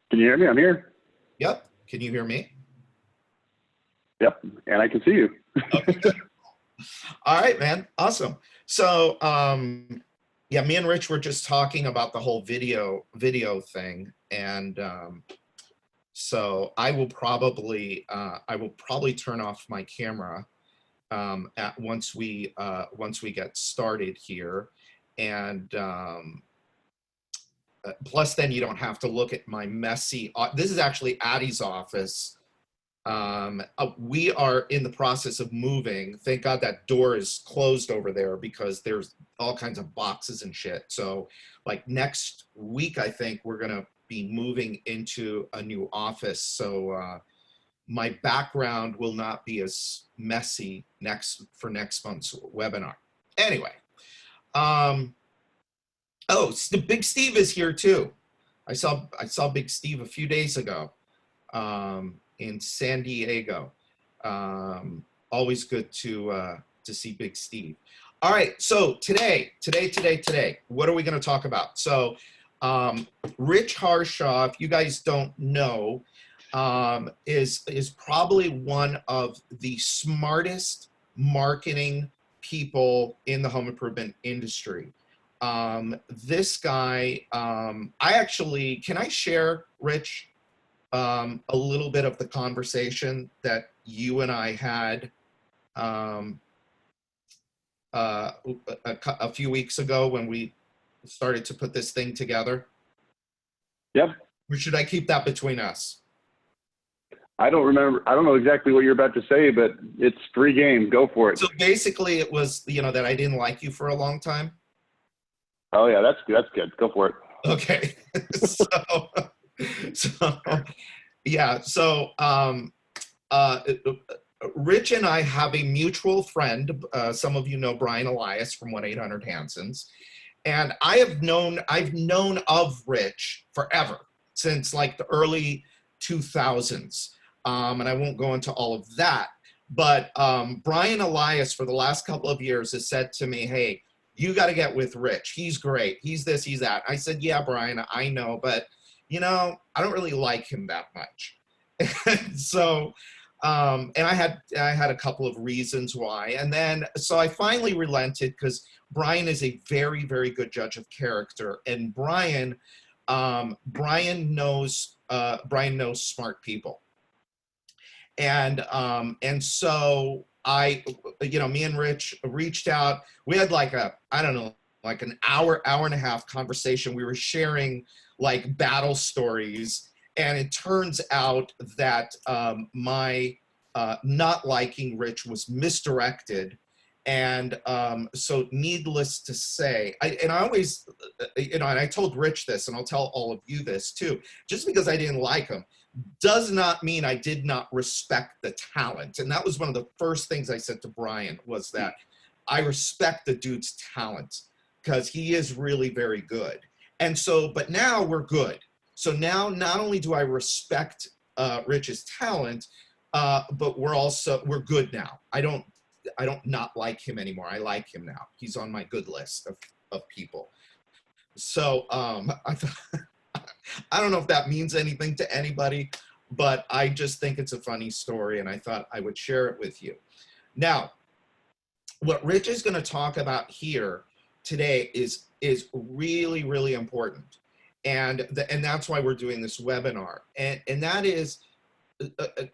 Can you hear me? I'm here. Yep. Can you hear me? Yep, and I can see you. Okay, good. All right, man. Awesome. So, yeah, me and Rich were just talking about the whole video thing, and so I will probably turn off my camera at once we get started here, and plus then you don't have to look at my messy. This is actually Addie's office. We are in the process of moving. Thank God that door is closed over there because there's all kinds of boxes and shit. So like next week, I think we're going to be moving into a new office. So my background will not be as messy for next month's webinar. Anyway, oh, Big Steve is here too. I saw Big Steve a few days ago. In San Diego. Always good to see Big Steve. All right, so today, what are we going to talk about? So Rich Harshaw, if you guys don't know, is probably one of the smartest marketing people in the home improvement industry. This guy, can I share, Rich, a little bit of the conversation that you and I had a few weeks ago when we started to put this thing together? Yep. Or should I keep that between us? I don't remember. I don't know exactly what you're about to say, but it's free game. Go for it. So basically it was, that I didn't like you for a long time. Oh yeah, that's good. Go for it. Okay. So yeah, so Rich and I have a mutual friend. Some of you know Brian Elias from 1-800-Hansons. And I've known of Rich forever, since like the early 2000s. And I won't go into all of that. But Brian Elias, for the last couple of years, has said to me, hey, you got to get with Rich. He's great. He's this, he's that. I said, yeah, Brian, I know. But, I don't really like him that much. So, and I had a couple of reasons why. And then, so I finally relented because Brian is a very, very good judge of character. And Brian knows smart people. And so me and Rich reached out. We had like an hour and a half conversation. We were sharing like battle stories. And it turns out that my not liking Rich was misdirected. And so needless to say, I always, and I told Rich this, and I'll tell all of you this too, just because I didn't like him does not mean I did not respect the talent. And that was one of the first things I said to Brian, was that I respect the dude's talent because he is really very good. And so, but now we're good. So now not only do I respect Rich's talent, but we're good now. I don't not like him anymore. I like him now. He's on my good list of people. So I don't know if that means anything to anybody, but I just think it's a funny story and I thought I would share it with you. Now, what Rich is going to talk about here today is really, really important. And that's why we're doing this webinar. And that is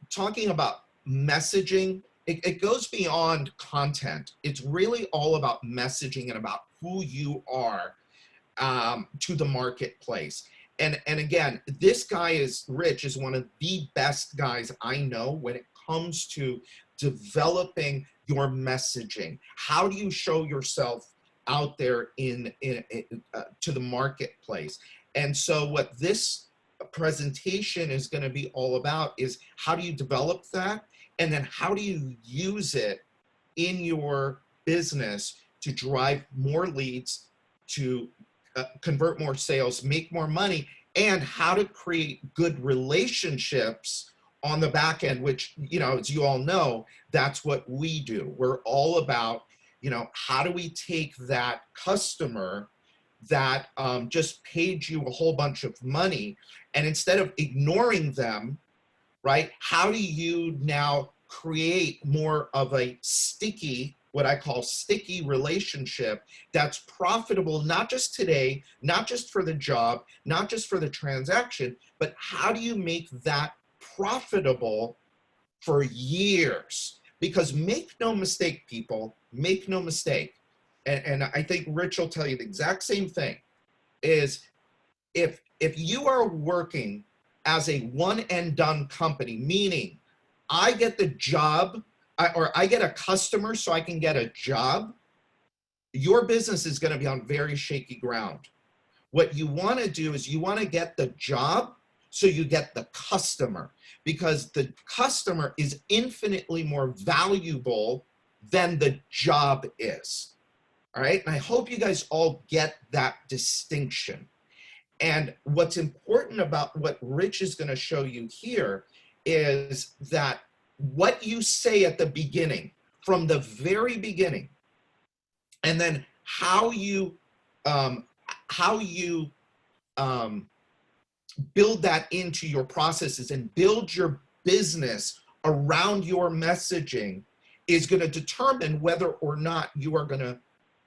talking about messaging. It goes beyond content. It's really all about messaging and about who you are to the marketplace. And again, this guy Rich is one of the best guys I know when it comes to developing your messaging. How do you show yourself out there to the marketplace? And so what this presentation is going to be all about is how do you develop that? And then how do you use it in your business to drive more leads, to convert more sales, make more money, and how to create good relationships on the back end, which, as you all know, that's what we do. We're all about, how do we take that customer that just paid you a whole bunch of money, and instead of ignoring them, right, how do you now create more of a sticky, what I call sticky relationship that's profitable, not just today, not just for the job, not just for the transaction, but how do you make that profitable for years? Because make no mistake, people, make no mistake, and I think Rich will tell you the exact same thing, is if you are working as a one and done company, meaning I get the job, or I get a customer so I can get a job, your business is going to be on very shaky ground. What you want to do is you want to get the job so you get the customer, because the customer is infinitely more valuable than the job is. All right. And I hope you guys all get that distinction. And what's important about what Rich is going to show you here is that what you say at the beginning, from the very beginning, and then how you build that into your processes and build your business around your messaging is going to determine whether or not you are going to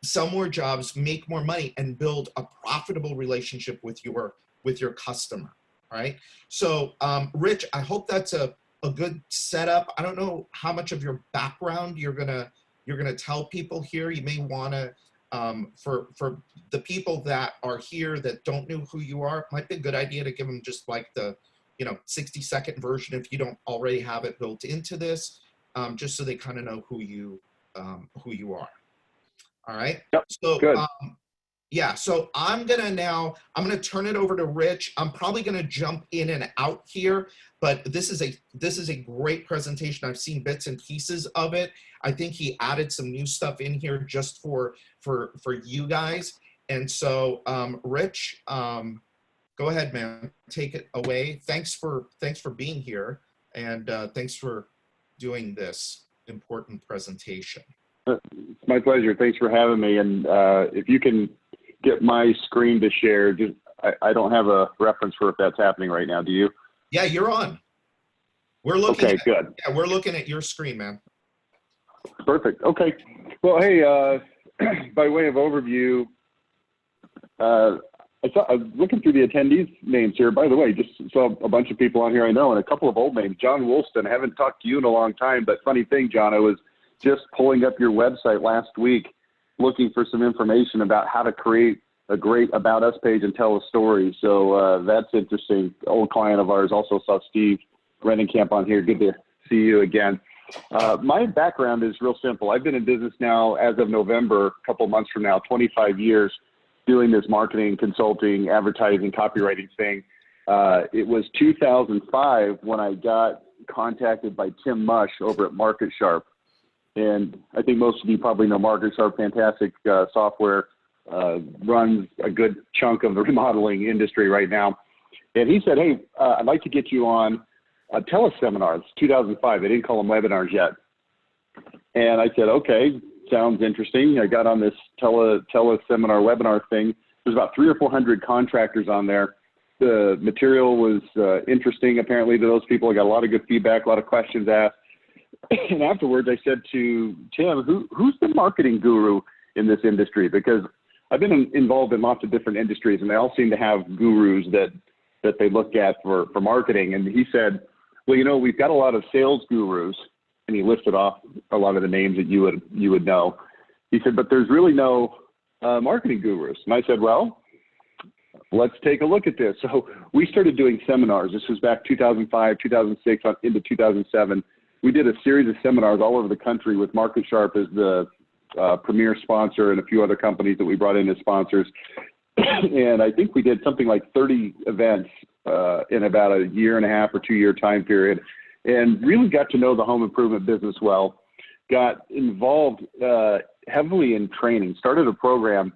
sell more jobs, make more money, and build a profitable relationship with your customer. All right. So, Rich, I hope that's a good setup. I don't know how much of your background you're gonna tell people here. You may want to, for the people that are here that don't know who you are, it might be a good idea to give them just like the 60-second version if you don't already have it built into this, just so they kind of know who you are. All right. Yep. So Good. yeah, so I'm gonna turn it over to Rich. I'm probably gonna jump in and out here, but this is a great presentation. I've seen bits and pieces of it. I think he added some new stuff in here just for you guys. And so Rich, go ahead, man, take it away. Thanks for being here, and thanks for doing this important presentation. It's my pleasure. Thanks for having me. And if you can get my screen to share, just I don't have a reference for if that's happening right now. Do you? Yeah, you're on. We're looking. Okay, good. Yeah, we're looking at your screen, man. Perfect. Okay. Well, hey, by way of overview, I was looking through the attendees names here. By the way, just saw a bunch of people on here I know, and a couple of old names. John Woolston, I haven't talked to you in a long time, but funny thing, John, I was just pulling up your website last week, looking for some information about how to create a great About Us page and tell a story. So that's interesting. Old client of ours. Also saw Steve Renenkamp on here. Good to see you again. My background is real simple. I've been in business now, as of November, a couple months from now, 25 years doing this marketing, consulting, advertising, copywriting thing. It was 2005 when I got contacted by Tim Mush over at Market Sharp. And I think most of you probably know Market Sharp, fantastic software, runs a good chunk of the remodeling industry right now. And he said, hey, I'd like to get you on teleseminars. 2005, they didn't call them webinars yet. And I said, okay, sounds interesting. I got on this teleseminar webinar thing. There's about 300 or 400 contractors on there. The material was interesting, apparently, to those people. I got a lot of good feedback, a lot of questions asked. And afterwards, I said to Tim, who's the marketing guru in this industry? Because I've been involved in lots of different industries, and they all seem to have gurus that they look at for marketing. And he said, well, we've got a lot of sales gurus, and he listed off a lot of the names that you would know. He said, but there's really no marketing gurus. And I said, well, let's take a look at this. So we started doing seminars. This was back 2005, 2006, into 2007. We did a series of seminars all over the country with Market Sharp as the premier sponsor and a few other companies that we brought in as sponsors. And I think we did something like 30 events in about a year and a half or 2 year time period, and really got to know the home improvement business well, got involved heavily in training, started a program.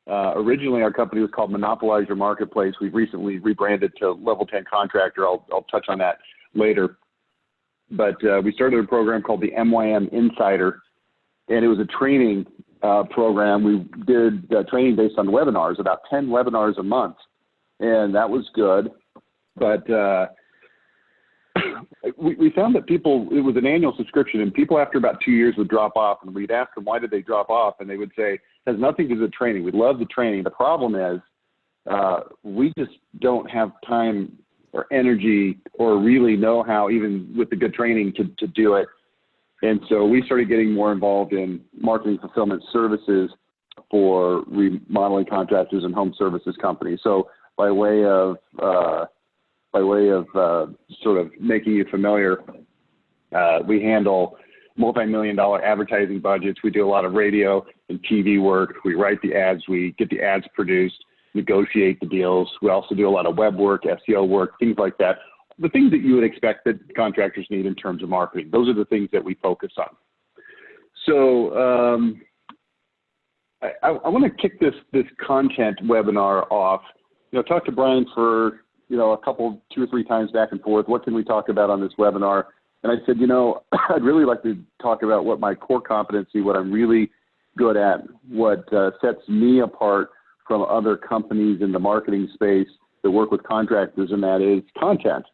Originally, our company was called Monopolize Your Marketplace. We've recently rebranded to Level 10 Contractor. I'll touch on that later. But we started a program called the MYM Insider, and it was a training program. We did training based on webinars, about 10 webinars a month, and that was good. But we found that people, it was an annual subscription, and people after about 2 years would drop off, and we'd ask them why did they drop off, and they would say, it has nothing to do with training. We love the training. The problem is we just don't have time or energy or really know how, even with the good training, to do it. And so we started getting more involved in marketing fulfillment services for remodeling contractors and home services companies. So by way of sort of making you familiar, we handle multi-million-dollar advertising budgets. We do a lot of radio and TV work. We write the ads. We get the ads produced, negotiate the deals. We also do a lot of web work, SEO work, things like that. The things that you would expect that contractors need in terms of marketing. Those are the things that we focus on. So I want to kick this content webinar off. Talk to Brian for a couple, 2 or 3 times back and forth. What can we talk about on this webinar? And I said, I'd really like to talk about what my core competency, what I'm really good at, what sets me apart from other companies in the marketing space that work with contractors, and that is content.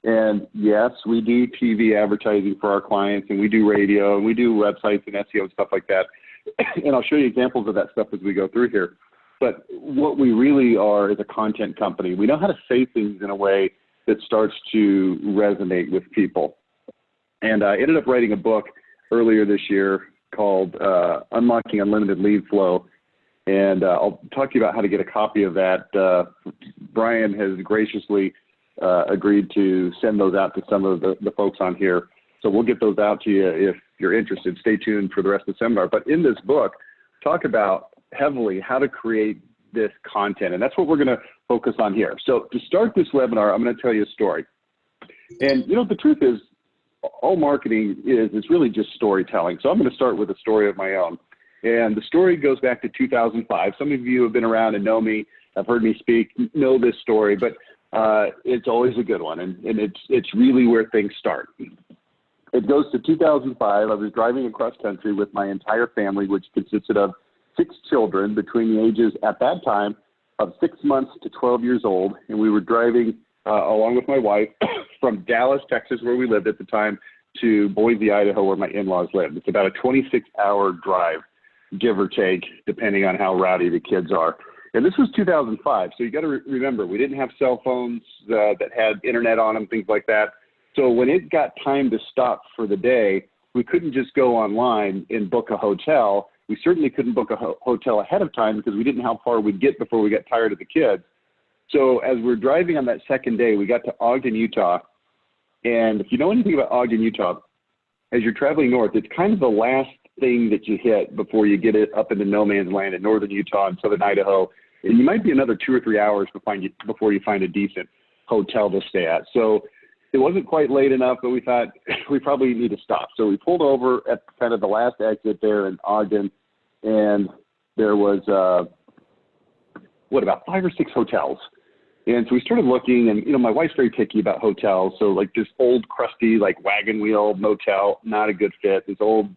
And yes, we do TV advertising for our clients, and we do radio, and we do websites and SEO and stuff like that. And I'll show you examples of that stuff as we go through here. But what we really are is a content company. We know how to say things in a way that starts to resonate with people. And I ended up writing a book earlier this year called Unlocking Unlimited Lead Flow. And I'll talk to you about how to get a copy of that. Brian has graciously agreed to send those out to some of the folks on here. So we'll get those out to you if you're interested. Stay tuned for the rest of the seminar. But in this book, talk about heavily how to create this content. And that's what we're going to focus on here. So to start this webinar, I'm going to tell you a story. And the truth is, all marketing is really just storytelling. So I'm going to start with a story of my own. And the story goes back to 2005. Some of you have been around and know me, have heard me speak, know this story, but it's always a good one. And it's really where things start. It goes to 2005. I was driving across country with my entire family, which consisted of 6 children between the ages at that time of 6 months to 12 years old. And we were driving along with my wife from Dallas, Texas, where we lived at the time, to Boise, Idaho, where my in-laws lived. It's about a 26-hour drive, give or take, depending on how rowdy the kids are. And this was 2005. So you got to remember, we didn't have cell phones that had internet on them, things like that. So when it got time to stop for the day, we couldn't just go online and book a hotel. We certainly couldn't book a hotel ahead of time because we didn't know how far we'd get before we got tired of the kids. So as we're driving on that second day, we got to Ogden, Utah. And if you know anything about Ogden, Utah, as you're traveling north, it's kind of the last thing that you hit before you get it up into no man's land in northern Utah and southern Idaho. And you might be another 2 or 3 hours before you find a decent hotel to stay at. So it wasn't quite late enough, but we thought we probably need to stop. So we pulled over at kind of the last exit there in Ogden, and there was, about 5 or 6 hotels. And so we started looking, and, my wife's very picky about hotels. So like this old crusty, like wagon wheel motel, not a good fit. This old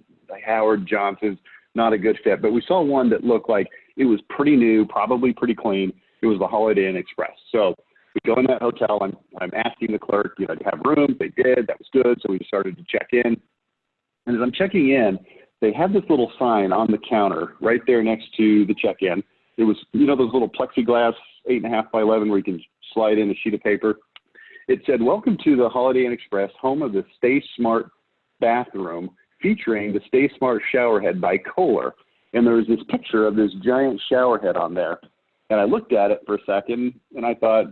Howard Johnson's, not a good fit. But we saw one that looked like it was pretty new, probably pretty clean. It was the Holiday Inn Express. So we go in that hotel, and I'm asking the clerk, to have rooms. They did. That was good. So we started to check in. And as I'm checking in, they had this little sign on the counter right there next to the check-in. It was, those little plexiglass 8.5 by 11 where you can slide in a sheet of paper. It said, "Welcome to the Holiday Inn Express, home of the Stay Smart bathroom, featuring the Stay Smart shower head by Kohler." And there was this picture of this giant shower head on there. And I looked at it for a second, and I thought,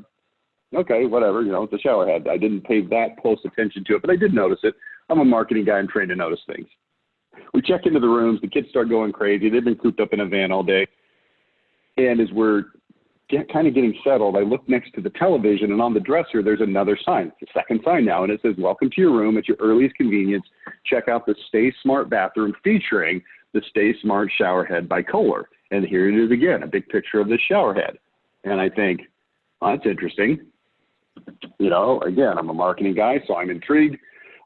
okay, whatever, it's a shower head. I didn't pay that close attention to it, but I did notice it. I'm a marketing guy. I'm trained to notice things. We check into the rooms. The kids start going crazy. They've been cooped up in a van all day. And as we're kind of getting settled, I look next to the television, and on the dresser, there's another sign. It's the second sign now, and it says, "Welcome to your room at your earliest convenience. Check out the Stay Smart bathroom featuring the Stay Smart shower head by Kohler." And here it is again, a big picture of this shower head. And I think, oh, that's interesting. Again, I'm a marketing guy, so I'm intrigued.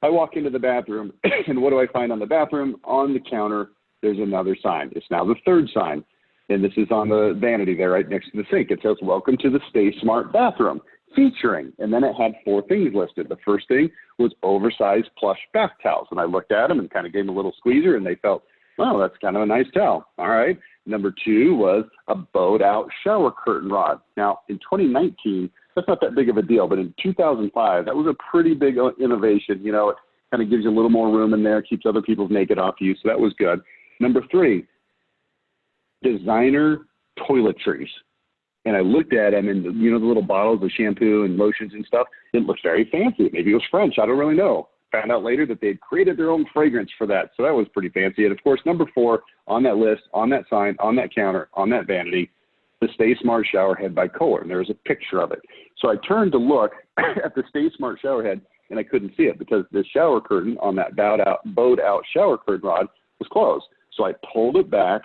I walk into the bathroom, and what do I find on the bathroom? On the counter, there's another sign. It's now the third sign. And this is on the vanity there right next to the sink. It says, welcome to the Stay Smart bathroom, featuring. And then it had 4 things listed. The first thing was oversized plush bath towels. And I looked at them and kind of gave them a little squeezer, and they felt, well, that's kind of a nice towel. All right. Number 2 was a bowed out shower curtain rod. Now, in 2019, that's not that big of a deal, but in 2005, that was a pretty big innovation. You know, it kind of gives you a little more room in there, keeps other people's naked off you, so that was good. Number 3, designer toiletries. And I looked at them, and you know, the little bottles of shampoo and lotions and stuff, it looked very fancy. Maybe it was French, I don't really know. Found out later that they had created their own fragrance for that, so that was pretty fancy. And of course, number 4 on that list, on that sign, on that counter, on that vanity, the Stay Smart shower head by Kohler, and there was a picture of it. So I turned to look at the Stay Smart shower head, and I couldn't see it because the shower curtain on that bowed out shower curtain rod was closed. So I pulled it back,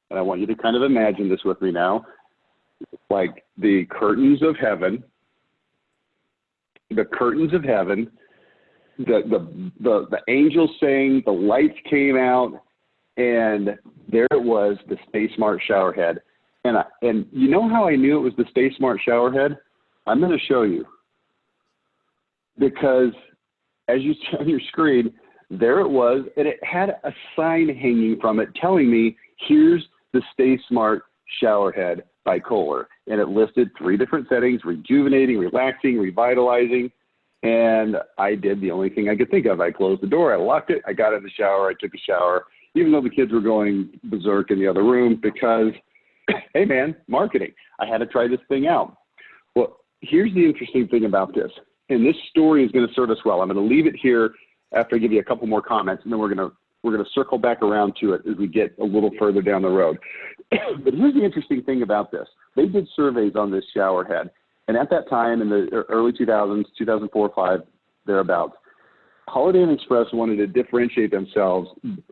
and I want you to kind of imagine this with me now, like the curtains of heaven, the angels sang, the lights came out, and there it was, the Stay Smart shower head. And you know how I knew it was the Stay Smart shower head? I'm going to show you. Because as you see on your screen, there it was, and it had a sign hanging from it telling me, here's the Stay Smart shower head by Kohler. And it listed 3 different settings: rejuvenating, relaxing, revitalizing. And I did the only thing I could think of. I closed the door, I locked it, I got in the shower, I took a shower, even though the kids were going berserk in the other room, because, hey man, marketing. I had to try this thing out. Well, here's the interesting thing about this. And this story is going to serve us well. I'm going to leave it here after I give you a couple more comments, and then we're going to circle back around to it as we get a little further down the road. But here's the interesting thing about this. They did surveys on this shower head. And at that time, in the early 2000s, 2004, 5, thereabouts, Holiday Inn Express wanted to differentiate themselves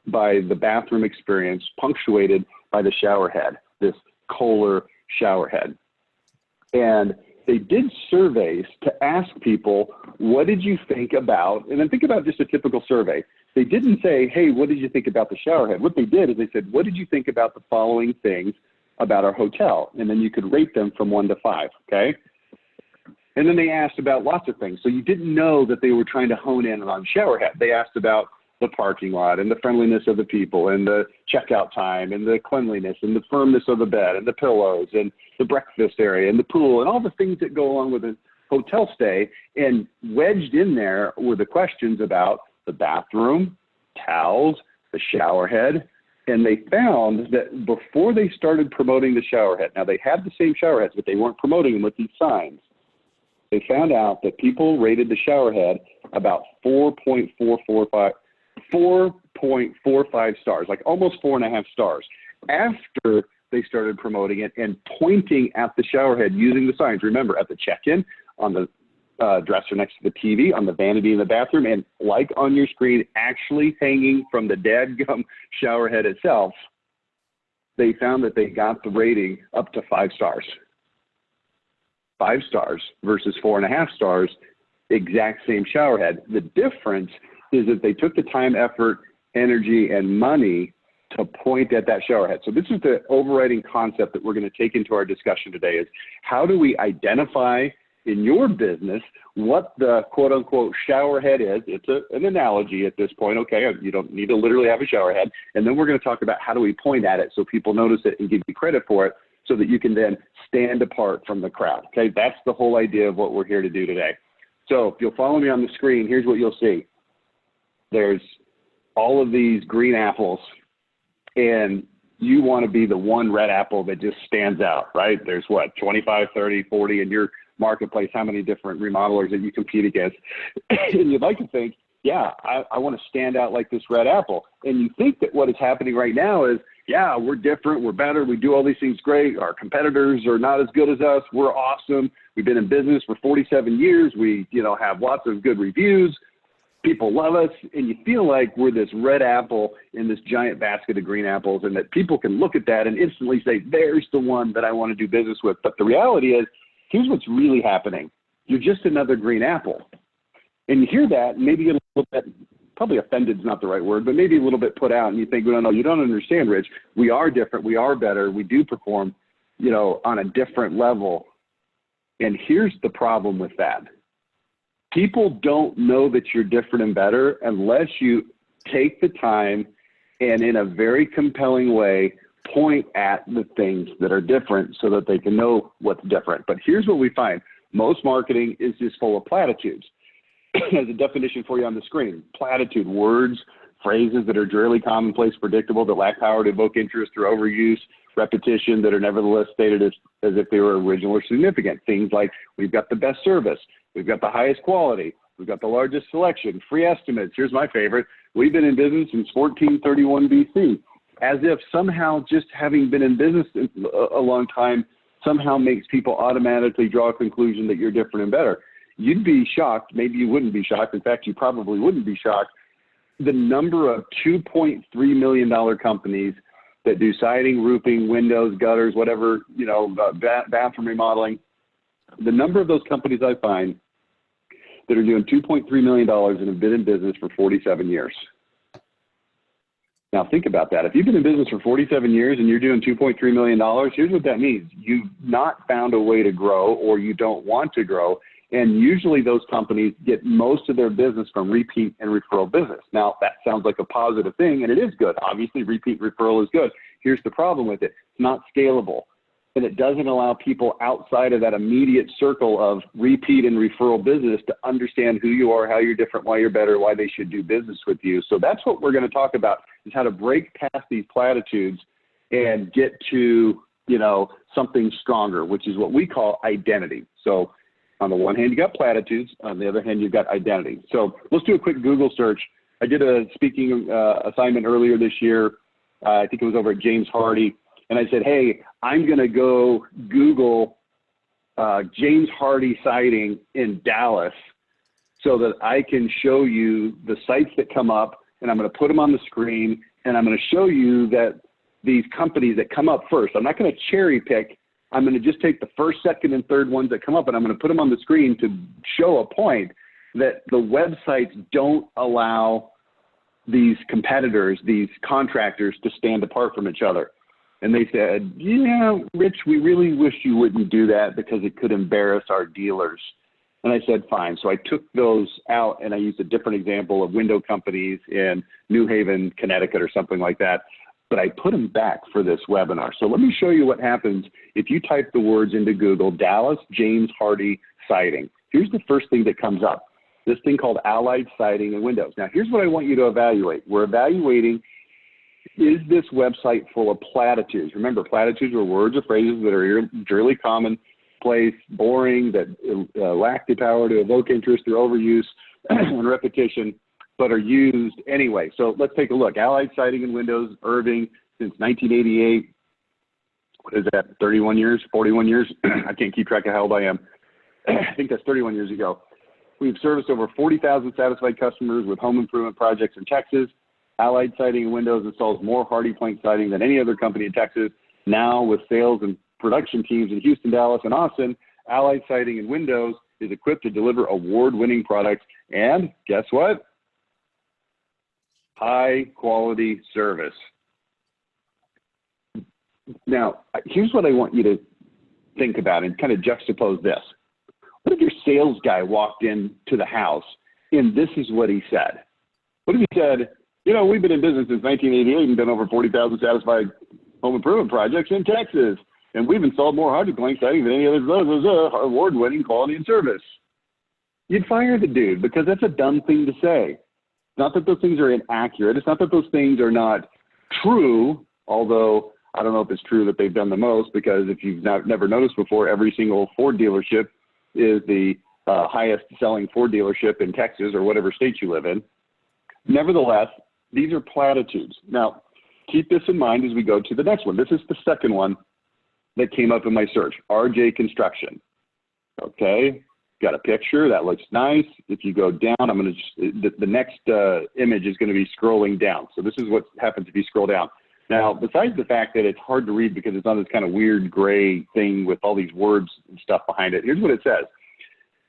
by the bathroom experience punctuated by the shower head, this Kohler shower head. And they did surveys to ask people, what did you think about, and then think about just a typical survey. They didn't say, hey, what did you think about the shower head? What they did is they said, what did you think about the following things about our hotel? And then you could rate them from 1 to 5, okay? And then they asked about lots of things. So you didn't know that they were trying to hone in on shower head. They asked about the parking lot and the friendliness of the people and the checkout time and the cleanliness and the firmness of the bed and the pillows and the breakfast area and the pool and all the things that go along with a hotel stay. And wedged in there were the questions about the bathroom, towels, the shower head. And they found that before they started promoting the shower head, now they had the same shower heads, but they weren't promoting them with these signs. They found out that people rated the shower head about 4.45 stars, like almost 4.5 stars, after they started promoting it and pointing at the shower head using the signs. Remember, at the check-in, on the dresser next to the TV, on the vanity in the bathroom, and like on your screen, actually hanging from the dadgum shower head itself, they found that they got the rating up to 5 stars. 5 stars versus 4.5 stars, exact same shower head. The difference is that they took the time, effort, energy, and money to point at that shower head. So this is the overriding concept that we're going to take into our discussion today, is how do we identify in your business what the quote unquote shower head is. It's an analogy at this point. Okay, you don't need to literally have a shower head. And then we're going to talk about how do we point at it so people notice it and give you credit for it, so that you can then stand apart from the crowd. Okay, that's the whole idea of what we're here to do today. So if you'll follow me on the screen, here's what you'll see. There's all of these green apples, and you want to be the one red apple that just stands out, right? There's what, 25, 30, 40 in your marketplace, how many different remodelers that you compete against. And you'd like to think, yeah, I want to stand out like this red apple. And you think that what is happening right now is, yeah, we're different, we're better, we do all these things great, our competitors are not as good as us, we're awesome, we've been in business for 47 years, we have lots of good reviews, people love us, and you feel like we're this red apple in this giant basket of green apples, and that people can look at that and instantly say, there's the one that I want to do business with. But the reality is, here's what's really happening. You're just another green apple. And you hear that, and maybe get a little bit probably offended is not the right word, but maybe a little bit put out, and you think, no, no, you don't understand, Rich. We are different. We are better. We do perform, you know, on a different level. And here's the problem with that. People don't know that you're different and better unless you take the time and in a very compelling way, point at the things that are different so that they can know what's different. But here's what we find. Most marketing is just full of platitudes. As a definition for you on the screen, platitude, words, phrases that are drearily commonplace, predictable, that lack power to evoke interest through overuse, repetition, that are nevertheless stated as if they were original or significant. Things like, we've got the best service, we've got the highest quality, we've got the largest selection, free estimates. Here's my favorite. We've been in business since 1431 BC. As if somehow just having been in business a long time somehow makes people automatically draw a conclusion that you're different and better. You'd be shocked, maybe you wouldn't be shocked, in fact, you probably wouldn't be shocked, the number of $2.3 million companies that do siding, roofing, windows, gutters, whatever, you know, bathroom remodeling. The number of those companies I find that are doing $2.3 million and have been in business for 47 years. Now think about that. If you've been in business for 47 years and you're doing $2.3 million, here's what that means. You've not found a way to grow, or you don't want to grow. And usually those companies get most of their business from repeat and referral business. Now that sounds like a positive thing, and it is good. Obviously repeat referral is good. Here's the problem with it. It's not scalable. And it doesn't allow people outside of that immediate circle of repeat and referral business to understand who you are, how you're different, why you're better, why they should do business with you. So that's what we're going to talk about, is how to break past these platitudes and get to, you know, something stronger, which is what we call identity. So on the one hand, you got platitudes. On the other hand, you've got identity. So let's do a quick Google search. I did a speaking assignment earlier this year. I think it was over at James Hardie. And I said, hey, I'm going to go Google James Hardie siding in Dallas so that I can show you the sites that come up, and I'm going to put them on the screen, and I'm going to show you that these companies that come up first, I'm not going to cherry pick. I'm going to just take the first, second, and third ones that come up, and I'm going to put them on the screen to show a point that the websites don't allow these competitors, these contractors, to stand apart from each other. And they said, yeah, Rich, we really wish you wouldn't do that because it could embarrass our dealers. And I said, fine. So I took those out and I used a different example of window companies in New Haven, Connecticut or something like that. But I put them back for this webinar. So let me show you what happens if you type the words into Google, Dallas James Hardie siding. Here's the first thing that comes up, this thing called Allied Siding and Windows. Now, here's what I want you to evaluate. We're evaluating, is this website full of platitudes? Remember, platitudes are words or phrases that are drearily commonplace, boring, that lack the power to evoke interest through overuse and repetition, but are used anyway. So let's take a look. Allied Siding and Windows, Irving, since 1988. What is that, 31 years, 41 years? I can't keep track of how old I am. I think that's 31 years ago. We've serviced over 40,000 satisfied customers with home improvement projects in Texas. Allied Siding and Windows installs more Hardie plank siding than any other company in Texas. Now with sales and production teams in Houston, Dallas, and Austin, Allied Siding and Windows is equipped to deliver award-winning products. And guess what? High quality service. Now, here's what I want you to think about and kind of juxtapose this. What if your sales guy walked into the house and this is what he said? What if he said, you know, we've been in business since 1988 and done over 40,000 satisfied home improvement projects in Texas, and we've installed more Hardie plank siding than any other award-winning quality and service. You'd fire the dude because that's a dumb thing to say. Not that those things are inaccurate. It's not that those things are not true, although I don't know if it's true that they've done the most, because if you've never noticed before, every single Ford dealership is the highest selling Ford dealership in Texas or whatever state you live in. Nevertheless, these are platitudes. Now, keep this in mind as we go to the next one. This is the second one that came up in my search, RJ Construction. Okay, got a picture. That looks nice. If you go down, I'm going to, the next image is going to be scrolling down. So this is what happens if you scroll down. Now, besides the fact that it's hard to read because it's on this kind of weird gray thing with all these words and stuff behind it, here's what it says.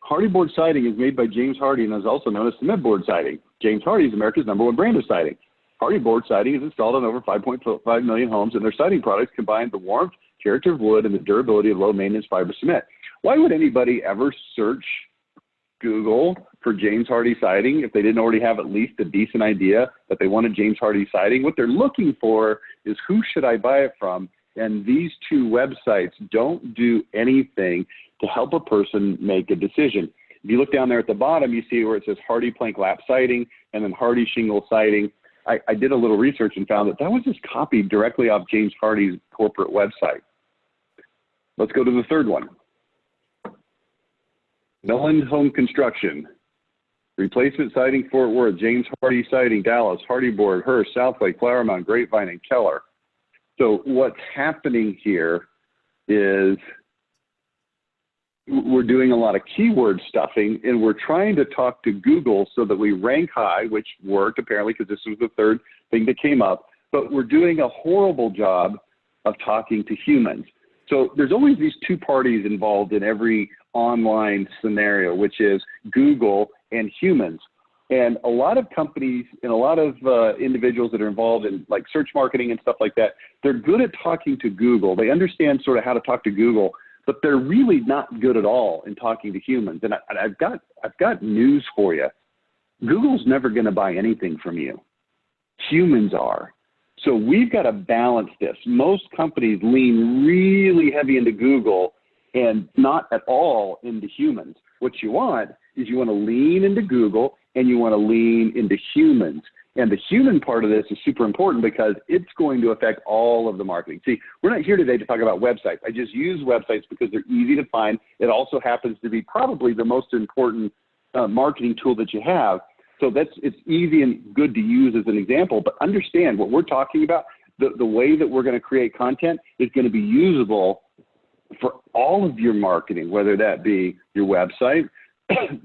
Hardie board siding is made by James Hardie and is also known as cement board siding. James Hardie is America's #1 brand of siding. Hardie board siding is installed on over 5.5 million homes, and their siding products combine the warmth, character of wood, and the durability of low-maintenance fiber cement. Why would anybody ever search Google for James Hardie siding if they didn't already have at least a decent idea that they wanted James Hardie siding? What they're looking for is, who should I buy it from? And these two websites don't do anything to help a person make a decision. If you look down there at the bottom, you see where it says Hardie plank lap siding and then Hardie shingle siding. I did a little research and found that that was just copied directly off James Hardie's corporate website. Let's go to the third one. Mellon Home Construction. Replacement siding, Fort Worth. James Hardie siding, Dallas. Hardie board, Hearst, Southlake, Flower Mound, Grapevine, and Keller. So what's happening here is we're doing a lot of keyword stuffing, and we're trying to talk to Google so that we rank high, which worked apparently because this was the third thing that came up, but we're doing a horrible job of talking to humans. So there's always these two parties involved in every online scenario, which is Google and humans. And a lot of companies and a lot of individuals that are involved in like search marketing and stuff like that, they're good at talking to Google. They understand sort of how to talk to Google, but they're really not good at all in talking to humans. And I've got news for you. Google's never going to buy anything from you. Humans are. So we've got to balance this. Most companies lean really heavy into Google and not at all into humans. What you want is you want to lean into Google and you want to lean into humans. And the human part of this is super important because it's going to affect all of the marketing. See, we're not here today to talk about websites. I just use websites because they're easy to find. It also happens to be probably the most important marketing tool that you have. So it's easy and good to use as an example, but understand what we're talking about, the way that we're going to create content is going to be usable for all of your marketing, whether that be your website,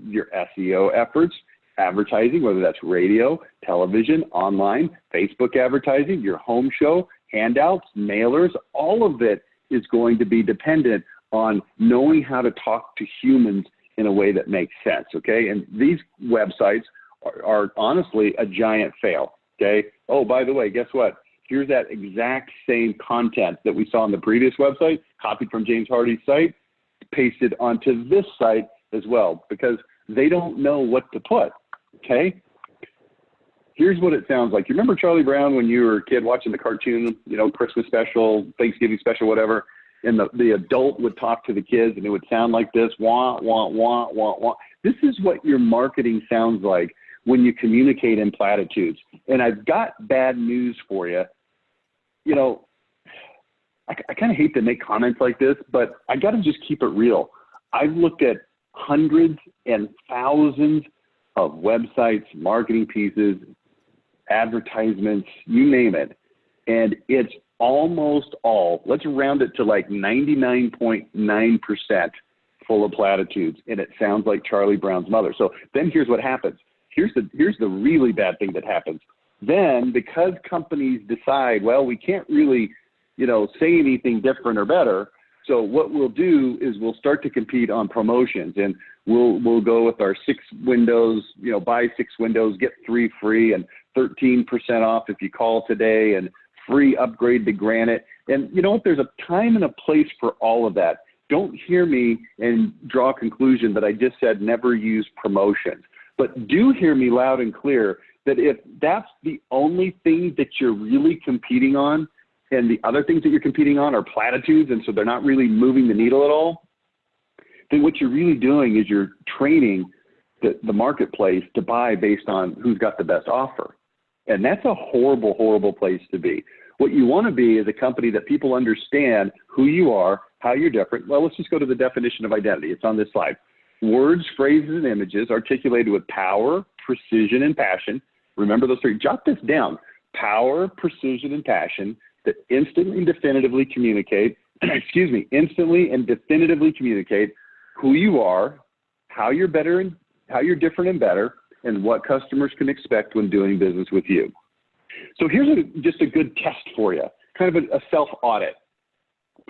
your SEO efforts, advertising, whether that's radio, television, online, Facebook advertising, your home show, handouts, mailers, all of it is going to be dependent on knowing how to talk to humans in a way that makes sense, okay? And these websites are honestly a giant fail, okay? Oh, by the way, guess what? Here's that exact same content that we saw on the previous website, copied from James Hardie's site, pasted onto this site as well, because they don't know what to put, okay? Here's what it sounds like. You remember Charlie Brown when you were a kid watching the cartoon, you know, Christmas special, Thanksgiving special, whatever, and the adult would talk to the kids and it would sound like this, wah, wah, wah, wah, wah. This is what your marketing sounds like when you communicate in platitudes. And I've got bad news for you. You know, I kind of hate to make comments like this, but I got to just keep it real. I've looked at hundreds and thousands of websites, marketing pieces, advertisements, you name it. And it's almost all, let's round it to like 99.9% full of platitudes. And it sounds like Charlie Brown's mother. So then here's what happens. Here's the really bad thing that happens. Then, because companies decide, well, we can't really, you know, say anything different or better. So what we'll do is we'll start to compete on promotions, and we'll go with our 6 windows, you know, buy 6 windows, get 3 free, and 13% off if you call today, and free upgrade to Granite. And you know what? There's a time and a place for all of that. Don't hear me and draw a conclusion that I just said never use promotions. But do hear me loud and clear that if that's the only thing that you're really competing on, and the other things that you're competing on are platitudes, and so they're not really moving the needle at all, then what you're really doing is you're training the marketplace to buy based on who's got the best offer. And that's a horrible, horrible place to be. What you want to be is a company that people understand who you are, how you're different. Well, let's just go to the definition of identity. It's on this slide. Words, phrases, and images articulated with power, precision, and passion. Remember those 3. Jot this down. Power, precision, and passion that instantly and definitively communicate, instantly and definitively communicate who you are, how you're better and how you're different and better, and what customers can expect when doing business with you. So here's just a good test for you, kind of a self-audit.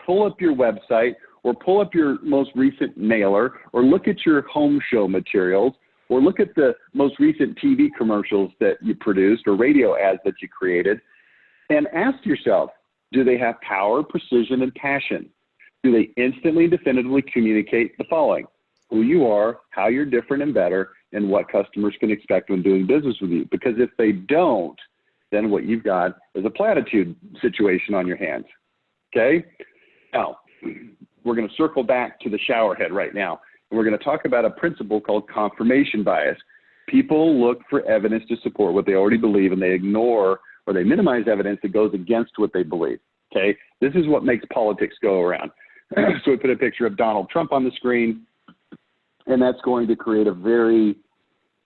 Pull up your website, or pull up your most recent mailer, or look at your home show materials, Or look at the most recent TV commercials that you produced or radio ads that you created and ask yourself, do they have power, precision, and passion? Do they instantly and definitively communicate the following: who you are, how you're different and better, and what customers can expect when doing business with you? Because if they don't, then what you've got is a platitude situation on your hands. Okay? Now, we're going to circle back to the shower head right now. And we're going to talk about a principle called confirmation bias. People look for evidence to support what they already believe, and they ignore or they minimize evidence that goes against what they believe. Okay? This is what makes politics go around. So we put a picture of Donald Trump on the screen, and that's going to create a very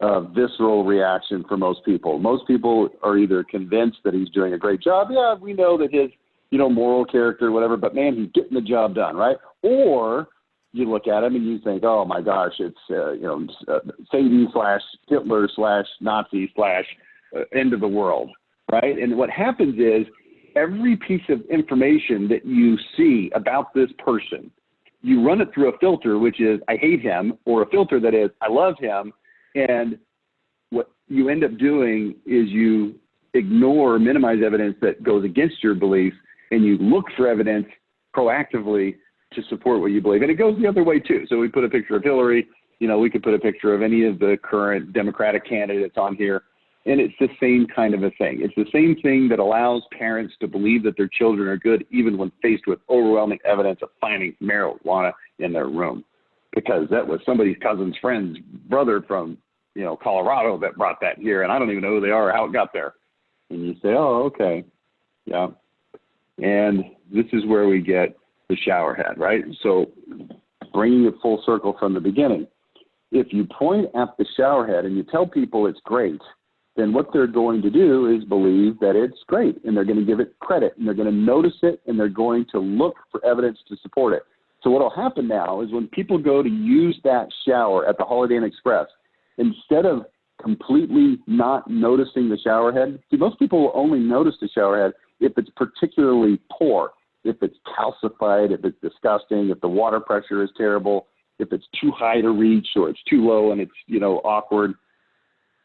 visceral reaction for most people. Most people are either convinced that he's doing a great job. Yeah, we know that his, moral character, whatever, but man, he's getting the job done, right? Or you look at him and you think, oh my gosh, it's, Satan / Hitler / Nazi / end of the world, right? And what happens is every piece of information that you see about this person, you run it through a filter, which is I hate him, or a filter that is I love him. And what you end up doing is you ignore or minimize evidence that goes against your beliefs, and you look for evidence proactively to support what you believe. And it goes the other way too. So we put a picture of Hillary, we could put a picture of any of the current Democratic candidates on here. And it's the same kind of a thing. It's the same thing that allows parents to believe that their children are good, even when faced with overwhelming evidence of finding marijuana in their room, because that was somebody's cousin's friend's brother from, Colorado that brought that here. And I don't even know who they are or how it got there. And you say, oh, okay. Yeah. And this is where we get the shower head, right? So bringing it full circle from the beginning, if you point at the shower head and you tell people it's great, then what they're going to do is believe that it's great, and they're going to give it credit, and they're going to notice it, and they're going to look for evidence to support it. So what will happen now is when people go to use that shower at the Holiday Inn Express, instead of completely not noticing the shower head, see, most people will only notice the shower head if it's particularly poor, if it's calcified, if it's disgusting, if the water pressure is terrible, if it's too high to reach or it's too low and it's, awkward.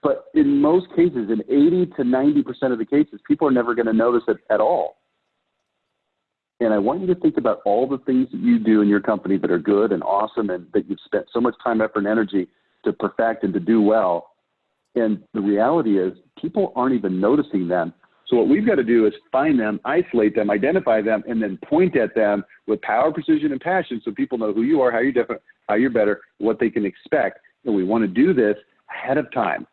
But in most cases, in 80 to 90% of the cases, people are never going to notice it at all. And I want you to think about all the things that you do in your company that are good and awesome and that you've spent so much time, effort, and energy to perfect and to do well. And the reality is people aren't even noticing them. So what we've got to do is find them, isolate them, identify them, and then point at them with power, precision, and passion so people know who you are, how you're different, how you're better, what they can expect. And we want to do this ahead of time.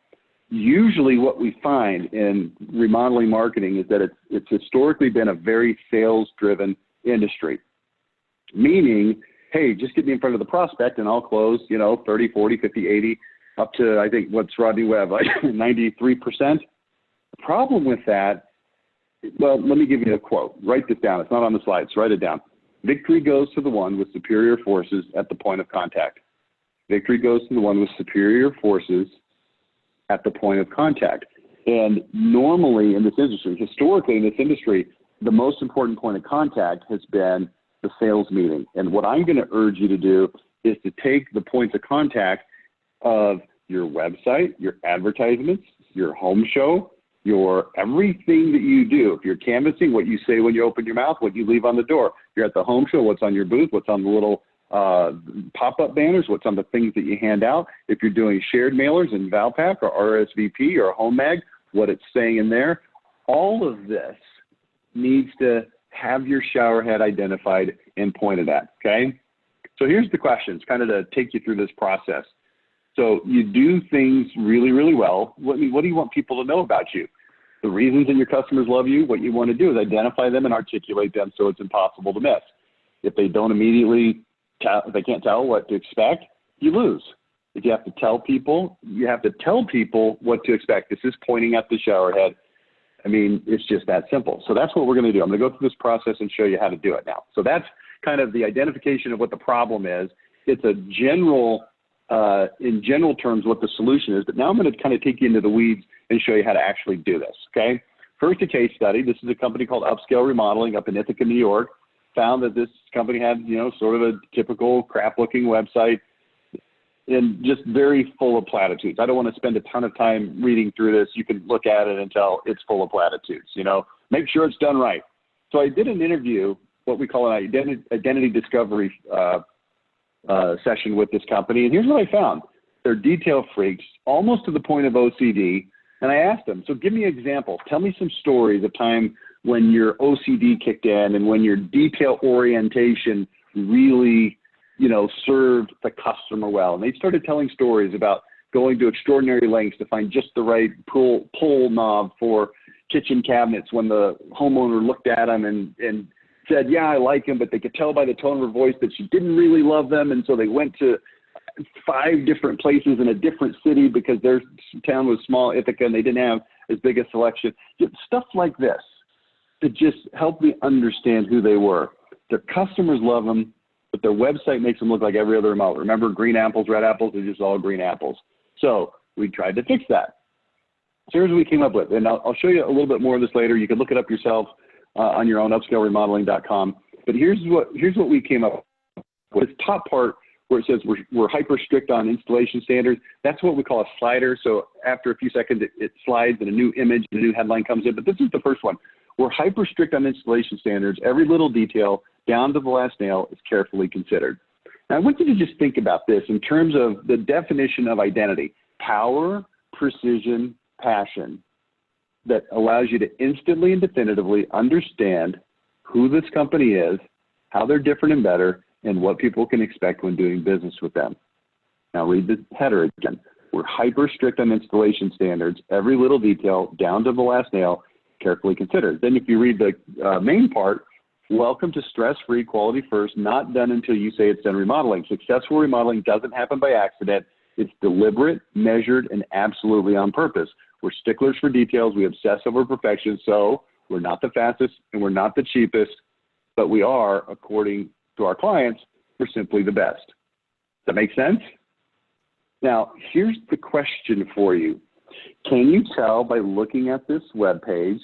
Usually what we find in remodeling marketing is that it's historically been a very sales-driven industry, meaning, hey, just get me in front of the prospect and I'll close, 30, 40, 50, 80, up to, I think, what's Rodney Webb, like 93%. The problem with that, well, let me give you a quote. Write this down. It's not on the slides. Write it down. Victory goes to the one with superior forces at the point of contact. Victory goes to the one with superior forces at the point of contact. And normally in this industry, historically in this industry, the most important point of contact has been the sales meeting. And what I'm going to urge you to do is to take the points of contact of your website, your advertisements, your home show, your everything that you do. If you're canvassing, what you say when you open your mouth, what you leave on the door. You're at the home show, what's on your booth, what's on the little pop-up banners, what's on the things that you hand out. If you're doing shared mailers in Valpak or RSVP or Home Mag, what it's saying in there. All of this needs to have your shower head identified and pointed at, okay? So here's the questions, kind of to take you through this process. So you do things really, really well. What do you want people to know about you? The reasons that your customers love you, what you want to do is identify them and articulate them so it's impossible to miss. If they don't immediately if they can't tell what to expect, you lose. If you have to tell people, you have to tell people what to expect. This is pointing at the shower head. I mean, it's just that simple. So that's what we're going to do. I'm going to go through this process and show you how to do it now. So that's kind of the identification of what the problem is. It's a general, in general terms, what the solution is. But now I'm going to kind of take you into the weeds and show you how to actually do this, okay? First, a case study. This is a company called Upscale Remodeling up in Ithaca, New York. Found that this company had, sort of a typical crap-looking website. and just very full of platitudes. I don't want to spend a ton of time reading through this. You can look at it and tell it's full of platitudes, you know, make sure it's done right. So I did an interview, what we call an identity discovery session with this company. And here's what I found. They're detail freaks, almost to the point of OCD. And I asked them, so give me examples. Tell me some stories of time when your OCD kicked in and when your detail orientation really, you know, served the customer well. And they started telling stories about going to extraordinary lengths to find just the right pull knob for kitchen cabinets when the homeowner looked at them and said, yeah, I like him, but they could tell by the tone of her voice that she didn't really love them. And so they went to 5 different places in a different city because their town was small, Ithaca, and they didn't have as big a selection. Just stuff like this to just help me understand who they were. Their customers love them, but their website makes them look like every other remote. Remember, green apples, red apples, they're just all green apples. So we tried to fix that. So here's what we came up with, and I'll show you a little bit more of this later. You can look it up yourself on your own, upscaleremodeling.com. But here's what we came up with. This top part where it says we're hyper strict on installation standards, that's what we call a slider. So after a few seconds, it slides and a new image, a new headline comes in. But this is the first one. We're hyper strict on installation standards. Every little detail, down to the last nail, is carefully considered. Now, I want you to just think about this in terms of the definition of identity: power, precision, passion, that allows you to instantly and definitively understand who this company is, how they're different and better, and what people can expect when doing business with them. Now read the header again. We're hyper strict on installation standards, every little detail, down to the last nail, carefully considered. Then if you read the main part, welcome to stress-free, quality first, not done until you say it's done remodeling. Successful remodeling doesn't happen by accident. It's deliberate, measured, and absolutely on purpose. We're sticklers for details. We obsess over perfection. So we're not the fastest and we're not the cheapest, but we are, according to our clients, we're simply the best. Does that make sense? Now, here's the question for you. Can you tell by looking at this web page,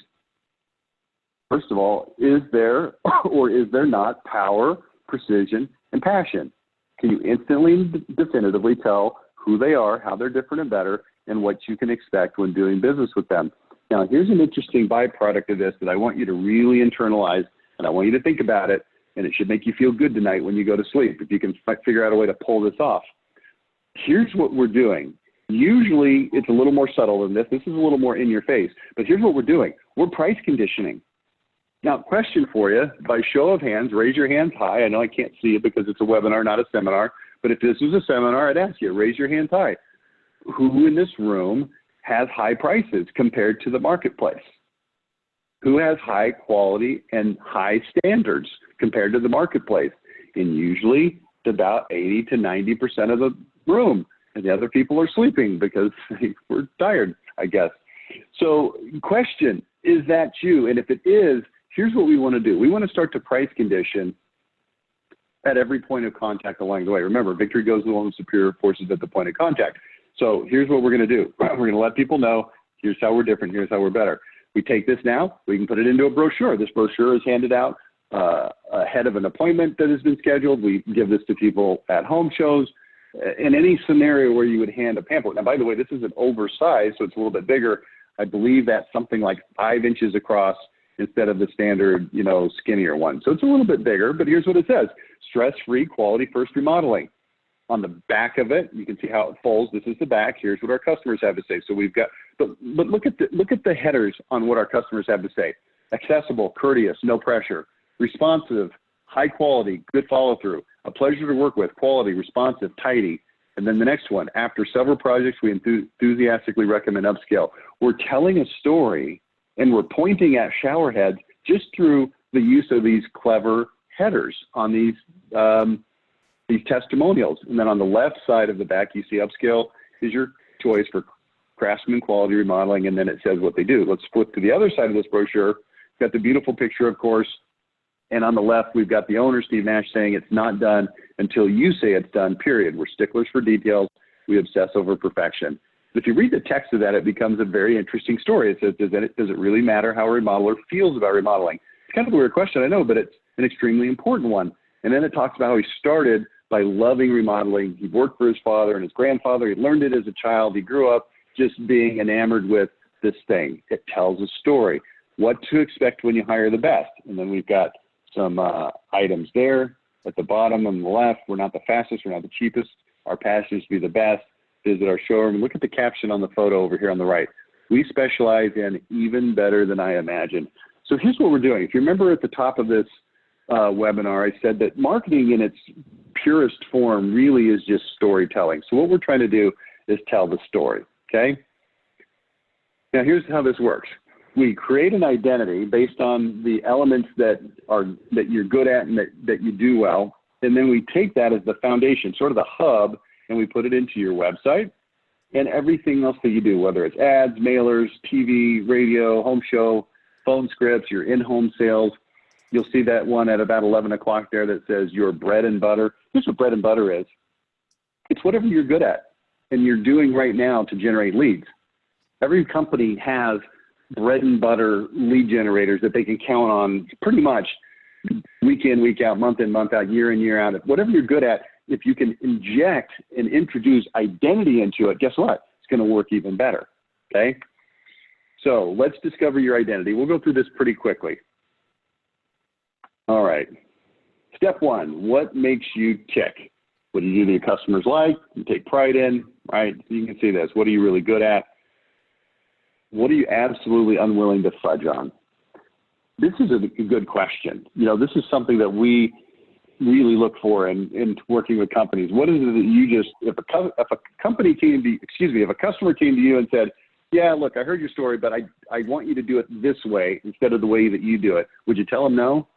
first of all, is there or is there not power, precision, and passion? Can you instantly and definitively tell who they are, how they're different and better, and what you can expect when doing business with them? Now, here's an interesting byproduct of this that I want you to really internalize, and I want you to think about it, and it should make you feel good tonight when you go to sleep, if you can figure out a way to pull this off. Here's what we're doing. Usually, it's a little more subtle than this. This is a little more in your face, but here's what we're doing. We're price conditioning. Now, question for you, by show of hands, raise your hands high. I know I can't see it because it's a webinar, not a seminar, but if this was a seminar, I'd ask you, raise your hands high. Who in this room has high prices compared to the marketplace? Who has high quality and high standards compared to the marketplace? And usually it's about 80 to 90% of the room, and the other people are sleeping because we're tired, I guess. So question, is that you? And if it is, here's what we want to do. We want to start to price condition at every point of contact along the way. Remember, victory goes along with superior forces at the point of contact. So here's what we're going to do. We're going to let people know, here's how we're different, here's how we're better. We take this now, we can put it into a brochure. This brochure is handed out ahead of an appointment that has been scheduled. We give this to people at home shows. In any scenario where you would hand a pamphlet. Now, by the way, this is an oversized, so it's a little bit bigger. I believe that's something like 5 inches across instead of the standard, you know, skinnier one. So it's a little bit bigger, but here's what it says: stress-free, quality first remodeling. On the back of it, you can see how it folds. This is the back. Here's what our customers have to say. So we've got, but look at the headers on what our customers have to say: accessible, courteous, no pressure, responsive, high quality, good follow through, a pleasure to work with, quality, responsive, tidy. And then the next one: after several projects, we enthusiastically recommend Upscale. We're telling a story and we're pointing at shower heads just through the use of these clever headers on these testimonials. And then on the left side of the back, you see Upscale is your choice for craftsman quality remodeling, and then it says what they do. Let's flip to the other side of this brochure. Got the beautiful picture, of course, and on the left, we've got the owner, Steve Nash, saying it's not done until you say it's done, period. We're sticklers for details. We obsess over perfection. If you read the text of that, it becomes a very interesting story. It says, does it really matter how a remodeler feels about remodeling? It's kind of a weird question, I know, but it's an extremely important one. And then it talks about how he started by loving remodeling. He worked for his father and his grandfather. He learned it as a child. He grew up just being enamored with this thing. It tells a story. What to expect when you hire the best. And then we've got some items there at the bottom on the left. We're not the fastest. We're not the cheapest. Our passion is to be the best. Visit our showroom. Look at the caption on the photo over here on the right. We specialize in even better than I imagined. So here's what we're doing. If you remember at the top of this webinar, I said that marketing in its purest form really is just storytelling. So what we're trying to do is tell the story, okay? Now here's how this works. We create an identity based on the elements that you're good at and that you do well, and then we take that as the foundation, sort of the hub, and we put it into your website and everything else that you do, whether it's ads, mailers, TV, radio, home show, phone scripts, your in-home sales. You'll see that one at about 11 o'clock there that says your bread and butter. Here's what bread and butter is. It's whatever you're good at and you're doing right now to generate leads. Every company has bread and butter lead generators that they can count on pretty much week in, week out, month in, month out, year in, year out. Whatever you're good at, if you can inject and introduce identity into it, guess what? It's going to work even better, okay? So let's discover your identity. We'll go through this pretty quickly. All right. Step one, what makes you tick? What do you do that your customers like, you take pride in, right? You can see this. What are you really good at? What are you absolutely unwilling to fudge on? This is a good question. You know, this is something that we really look for in working with companies. What is it that you just, if a company came to, if a customer came to you and said, yeah, look, I heard your story, but I want you to do it this way instead of the way that you do it. Would you tell them no?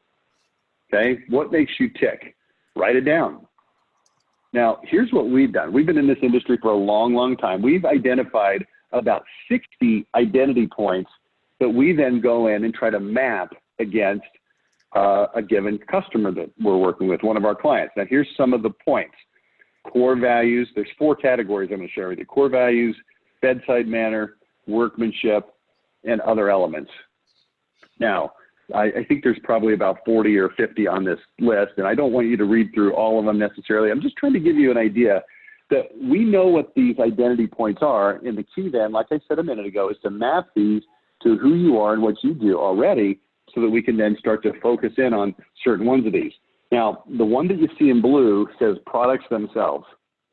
Okay. What makes you tick? Write it down. Now, here's what we've done. We've been in this industry for a long, long time. We've identified about 60 identity points that we then go in and try to map against a given customer that we're working with, one of our clients. Now, here's some of the points. Core values. There's 4 categories I'm going to share with you. Core values, bedside manner, workmanship, and other elements. Now, I think there's probably about 40 or 50 on this list, and I don't want you to read through all of them necessarily. I'm just trying to give you an idea that we know what these identity points are, and the key then, like I said a minute ago, is to map these to who you are and what you do already so that we can then start to focus in on certain ones of these. Now, the one that you see in blue says products themselves,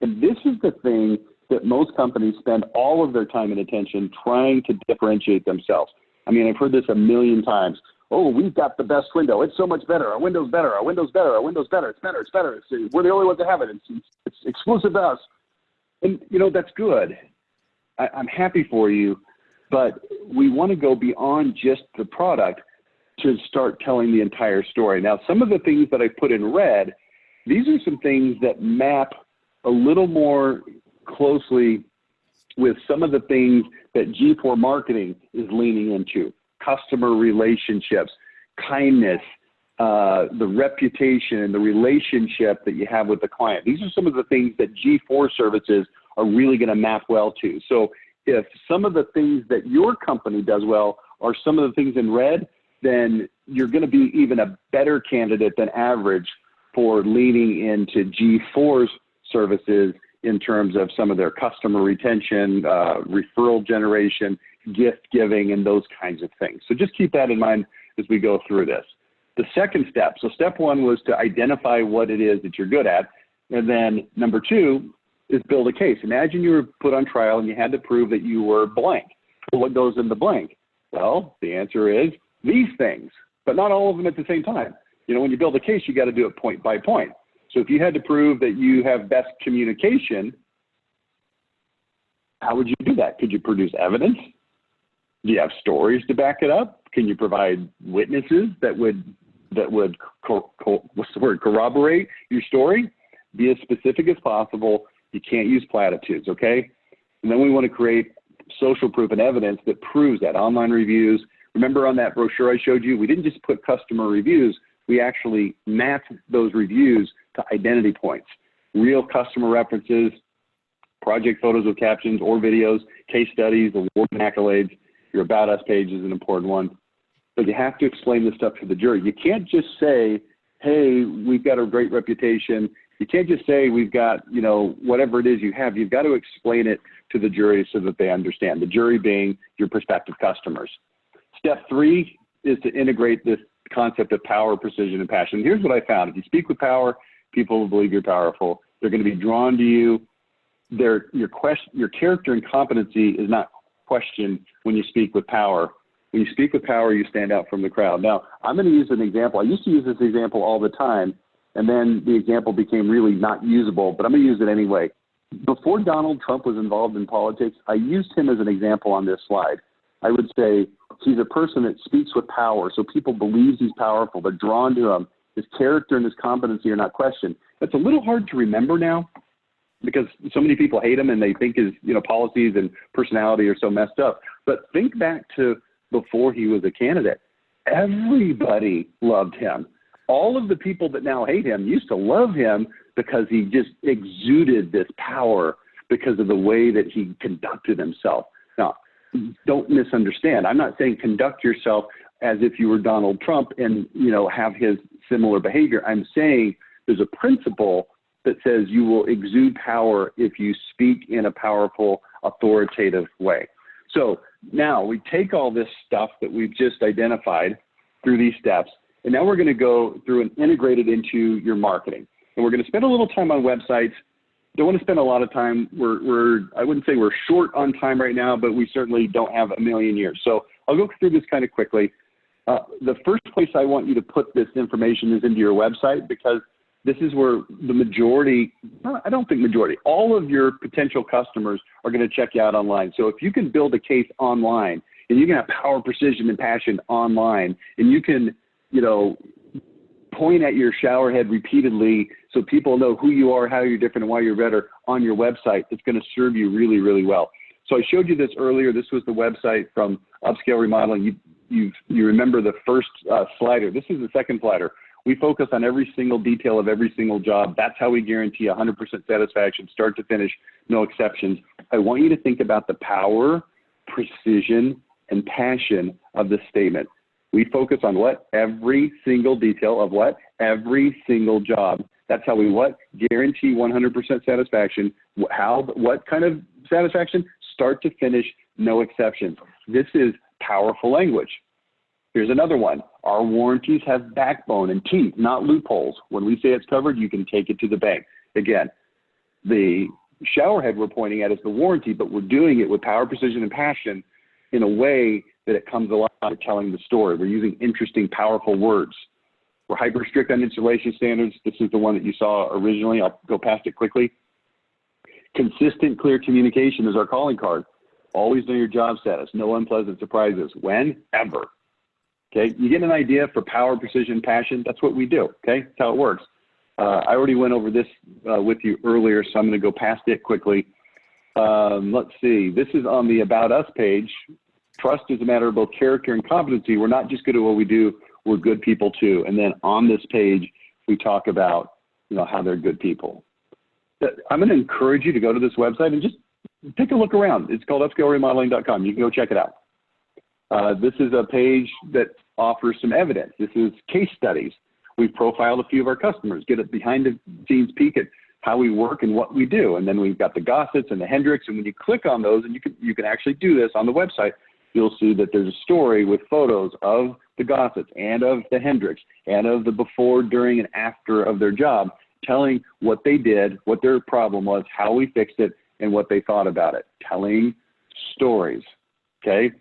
and this is the thing that most companies spend all of their time and attention trying to differentiate themselves. I mean, I've heard this a million times. Oh, we've got the best window. It's so much better. Our window's better. Our window's better. Our window's better. It's better. It's better. We're the only ones that have it. It's exclusive to us. And, you know, that's good. I'm happy for you. But we want to go beyond just the product to start telling the entire story. Now, some of the things that I put in red, these are some things that map a little more closely with some of the things that G4 marketing is leaning into. Customer relationships, kindness, the reputation and the relationship that you have with the client. These are some of the things that G4 services are really going to map well to. So if some of the things that your company does well are some of the things in red, then you're going to be even a better candidate than average for leaning into G4's services in terms of some of their customer retention, referral generation, gift giving, and those kinds of things. So just keep that in mind as we go through this. The second step, so step one was to identify what it is that you're good at. And then number 2 is build a case. Imagine you were put on trial and you had to prove that you were blank. Well, what goes in the blank? Well, the answer is these things, but not all of them at the same time. You know, when you build a case, you got to do it point by point. So if you had to prove that you have best communication, how would you do that? Could you produce evidence? Do you have stories to back it up? Can you provide witnesses that would corroborate your story? Be as specific as possible. You can't use platitudes, okay? And then we want to create social proof and evidence that proves that. Online reviews. Remember on that brochure I showed you, we didn't just put customer reviews. We actually mapped those reviews to identity points. Real customer references, project photos with captions or videos, case studies, awards and accolades. Your About Us page is an important one. But you have to explain this stuff to the jury. You can't just say, hey, we've got a great reputation. You can't just say we've got, you know, whatever it is you have. You've got to explain it to the jury so that they understand, the jury being your prospective customers. Step 3 is to integrate this concept of power, precision, and passion. Here's what I found. If you speak with power, people will believe you're powerful. They're going to be drawn to you. Your character and competency is not questioned when you speak with power. When you speak with power, you stand out from the crowd. Now, I'm going to use an example. I used to use this example all the time, and then the example became really not usable, but I'm going to use it anyway. Before Donald Trump was involved in politics, I used him as an example on this slide. I would say he's a person that speaks with power, so people believe he's powerful. They're drawn to him. His character and his competency are not questioned. That's a little hard to remember now because so many people hate him and they think his, you know, policies and personality are so messed up. But think back to before he was a candidate. Everybody loved him. All of the people that now hate him used to love him because he just exuded this power because of the way that he conducted himself. Now, don't misunderstand. I'm not saying conduct yourself as if you were Donald Trump and, you know, have his similar behavior. I'm saying there's a principle that says you will exude power if you speak in a powerful, authoritative way. So now we take all this stuff that we've just identified through these steps, and now we're going to go through and integrate it into your marketing. And we're going to spend a little time on websites. Don't want to spend a lot of time. I wouldn't say we're short on time right now, but we certainly don't have a million years. So I'll go through this kind of quickly. The first place I want you to put this information is into your website, because this is where the majority, I don't think majority, all of your potential customers are going to check you out online. So if you can build a case online, and you can have power, precision, and passion online, and you can, you know, point at your shower head repeatedly so people know who you are, how you're different, and why you're better on your website, it's going to serve you really, really well. So I showed you this earlier. This was the website from Upscale Remodeling. You remember the first slider. This is the second slider. We focus on every single detail of every single job. That's how we guarantee 100% satisfaction, start to finish, no exceptions. I want you to think about the power, precision, and passion of this statement. We focus on what? Every single detail of what? Every single job. That's how we what? Guarantee 100% satisfaction. How? What kind of satisfaction? Start to finish, no exceptions. This is powerful language. Here's another one. Our warranties have backbone and teeth, not loopholes. When we say it's covered, you can take it to the bank. Again, the showerhead we're pointing at is the warranty, but we're doing it with power, precision, and passion in a way that it comes alive to telling the story. We're using interesting, powerful words. We're hyper strict on installation standards. This is the one that you saw originally. I'll go past it quickly. Consistent, clear communication is our calling card. Always know your job status. No unpleasant surprises. When? Ever. Okay, you get an idea for power, precision, passion. That's what we do. Okay, that's how it works. I already went over this with you earlier, so I'm going to go past it quickly. Let's see. This is on the About Us page. Trust is a matter of both character and competency. We're not just good at what we do. We're good people too. And then on this page, we talk about, you know, how they're good people. I'm going to encourage you to go to this website and just take a look around. It's called upscaleremodeling.com. You can go check it out. This is a page that offers some evidence. This is case studies. We've profiled a few of our customers, get a behind the scenes peek at how we work and what we do. And then we've got the Gossets and the Hendricks. And when you click on those, and you can actually do this on the website, you'll see that there's a story with photos of the Gossets and of the Hendricks and of the before, during, and after of their job, telling what they did, what their problem was, how we fixed it, and what they thought about it. Telling stories, okay?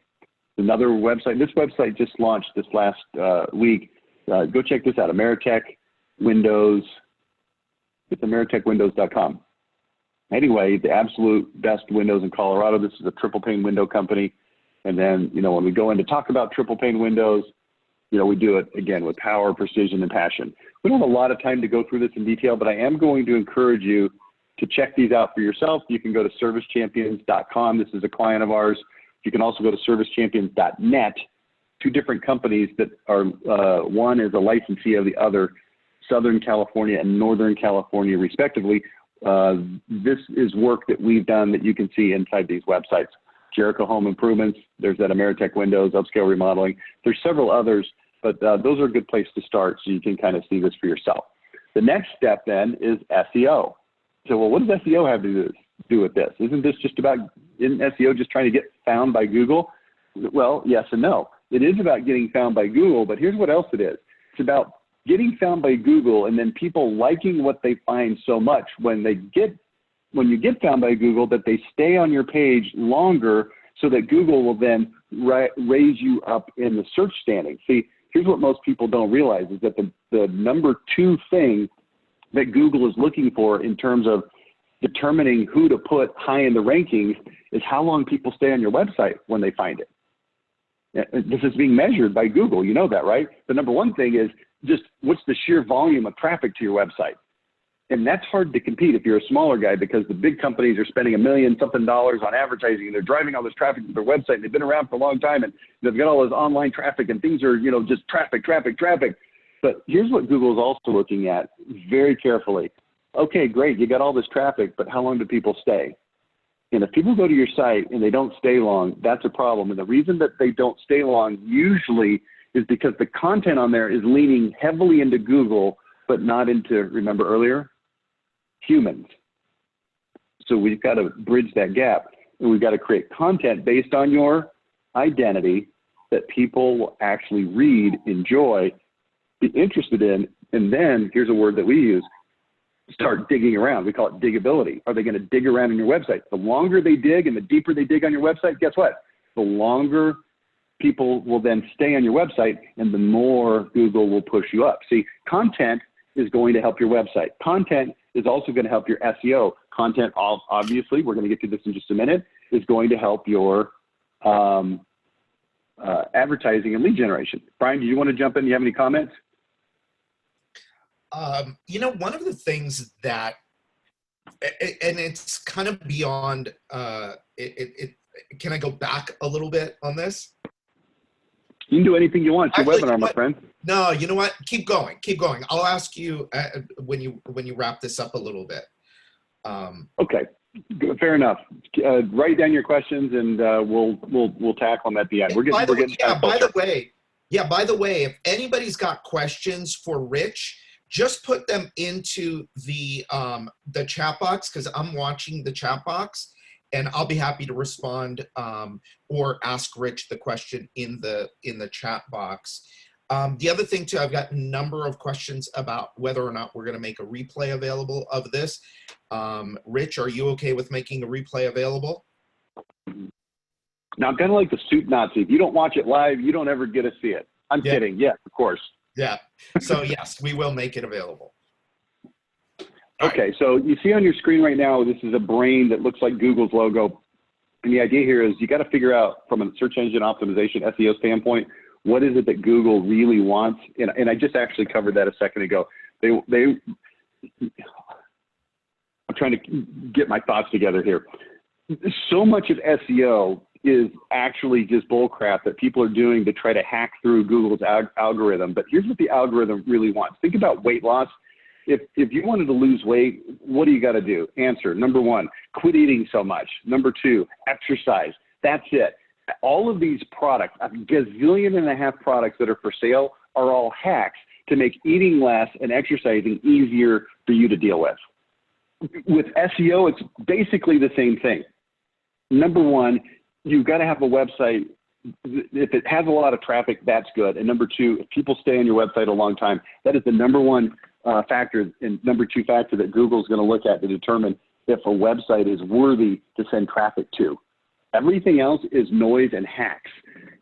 Another website, this website just launched this last week. Go check this out, Ameritech Windows. It's ameritechwindows.com. Anyway, the absolute best windows in Colorado. This is a triple pane window company. And then, you know, when we go in to talk about triple pane windows, you know, we do it again with power, precision, and passion. We don't have a lot of time to go through this in detail, but I am going to encourage you to check these out for yourself. You can go to servicechampions.com. This is a client of ours. You can also go to servicechampions.net, two different companies that are, one is a licensee of the other, Southern California and Northern California, respectively. This is work that we've done that you can see inside these websites. Jericho Home Improvements, there's that Ameritech Windows, Upscale Remodeling. There's several others, but those are a good place to start so you can kind of see this for yourself. The next step then is SEO. So, well, what does SEO have to do with this? Isn't SEO just trying to get found by Google? Well, yes and no. It is about getting found by Google, but here's what else it is. It's about getting found by Google and then people liking what they find so much when you get found by Google that they stay on your page longer, so that Google will then raise you up in the search standing. See, here's what most people don't realize is that the number 2 thing that Google is looking for in terms of determining who to put high in the rankings is how long people stay on your website when they find it. This is being measured by Google. You know that, right? The number 1 thing is just what's the sheer volume of traffic to your website. And that's hard to compete if you're a smaller guy, because the big companies are spending $1 million something on advertising, and they're driving all this traffic to their website, and they've been around for a long time, and they've got all this online traffic, and things are, just traffic. But here's what Google is also looking at very carefully. Okay, great, you got all this traffic, but how long do people stay? And if people go to your site and they don't stay long, that's a problem. And the reason that they don't stay long usually is because the content on there is leaning heavily into Google, but not into, remember earlier, humans. So we've got to bridge that gap, and we've got to create content based on your identity that people will actually read, enjoy, be interested in, and then here's a word that we use, start digging around. We call it diggability. Are they going to dig around in your website? The longer they dig and the deeper they dig on your website, guess what? The longer people will then stay on your website, and the more Google will push you up. See, content is going to help your website. Content is also going to help your SEO. Content, obviously, we're going to get to this in just a minute, is going to help your advertising and lead generation. Brian, do you want to jump in? Do you have any comments? One of the things that, and it's kind of beyond, can I go back a little bit on this? You can do anything you want. It's your webinar, my friend. No, you know what? Keep going. I'll ask you when you wrap this up a little bit. Okay, fair enough. Write down your questions, and we'll tackle them at the end. By the way, if anybody's got questions for Rich, just put them into the chat box, because I'm watching the chat box, and I'll be happy to respond or ask Rich the question in the chat box. The other thing too, I've got a number of questions about whether or not we're going to make a replay available of this. Rich, are you okay with making a replay available? Now, I'm kind of like the Soup Nazi. If you don't watch it live, you don't ever get to see it. I'm kidding. Yes, of course. Yeah. So yes, we will make it available. Okay, so you see on your screen right now, this is a brain that looks like Google's logo. And the idea here is you got to figure out from a search engine optimization, SEO standpoint, what is it that Google really wants? And I just actually covered that a second ago. I'm trying to get my thoughts together here. So much of SEO is actually just bullcrap that people are doing to try to hack through Google's algorithm. But here's what the algorithm really wants. Think about weight loss. If you wanted to lose weight, what do you got to do? Answer. Number 1, quit eating so much. Number 2, exercise. That's it. All of these products, a gazillion and a half products that are for sale, are all hacks to make eating less and exercising easier for you to deal with. With SEO, it's basically the same thing. Number 1, you've got to have a website. If it has a lot of traffic, that's good. And number 2, if people stay on your website a long time, that is the number 1 factor and number 2 factor that Google is going to look at to determine if a website is worthy to send traffic to. Everything else is noise and hacks.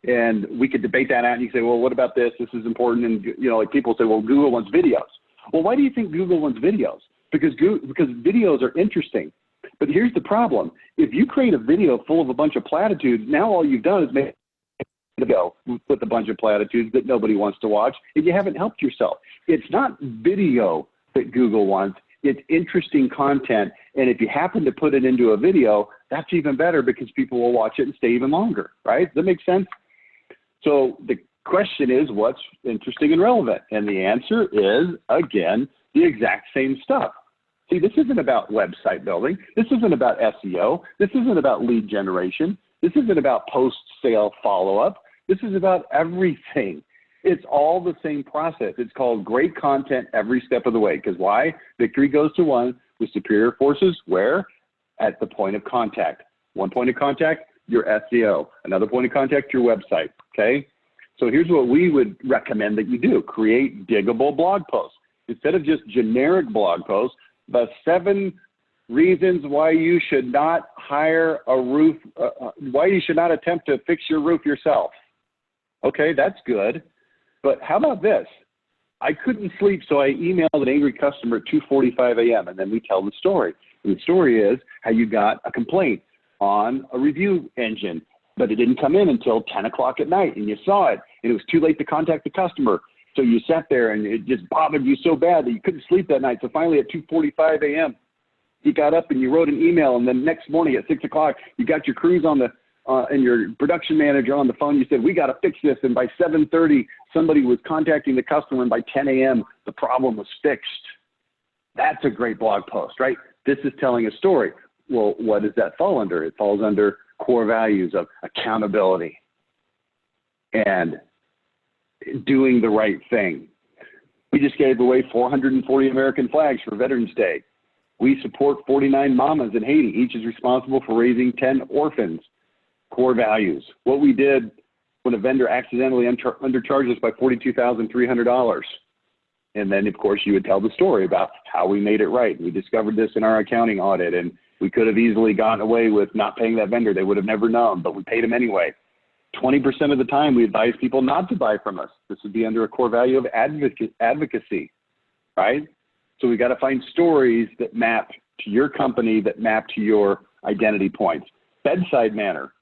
And we could debate that out, and you say, well, what about this? This is important. And, like people say, well, Google wants videos. Well, why do you think Google wants videos? Because videos are interesting. But here's the problem. If you create a video full of a bunch of platitudes, now all you've done is make a video with a bunch of platitudes that nobody wants to watch, and you haven't helped yourself. It's not video that Google wants. It's interesting content, and if you happen to put it into a video, that's even better because people will watch it and stay even longer, right? Does that make sense? So the question is, what's interesting and relevant? And the answer is, again, the exact same stuff. See, this isn't about website building. This isn't about SEO. This isn't about lead generation. This isn't about post-sale follow-up. This is about everything. It's all the same process. It's called great content every step of the way. Because why? Victory goes to one with superior forces where? At the point of contact. One point of contact, your SEO. Another point of contact, your website. Okay? So here's what we would recommend that you do. Create diggable blog posts. Instead of just generic blog posts, the 7 reasons why you should not hire a roof, why you should not attempt to fix your roof yourself. Okay, that's good. But how about this? I couldn't sleep, so I emailed an angry customer at 2:45 a.m., and then we tell the story. And the story is how you got a complaint on a review engine, but it didn't come in until 10 o'clock at night, and you saw it, and it was too late to contact the customer. So you sat there, and it just bothered you so bad that you couldn't sleep that night. So finally at 2:45 a.m., you got up and you wrote an email, and then next morning at 6 o'clock, you got your crews on the and your production manager on the phone. You said, we got to fix this. And by 7:30, somebody was contacting the customer, and by 10 a.m., the problem was fixed. That's a great blog post, right? This is telling a story. Well, what does that fall under? It falls under core values of accountability and doing the right thing. We just gave away 440 American flags for Veterans Day. We support 49 mamas in Haiti. Each is responsible for raising 10 orphans. Core values. What we did when a vendor accidentally undercharged us by $42,300. And then, of course, you would tell the story about how we made it right. We discovered this in our accounting audit, and we could have easily gotten away with not paying that vendor. They would have never known, but we paid them anyway. 20% of the time, we advise people not to buy from us. This would be under a core value of advocacy, right? So we got to find stories that map to your company, that map to your identity points. Bedside manner.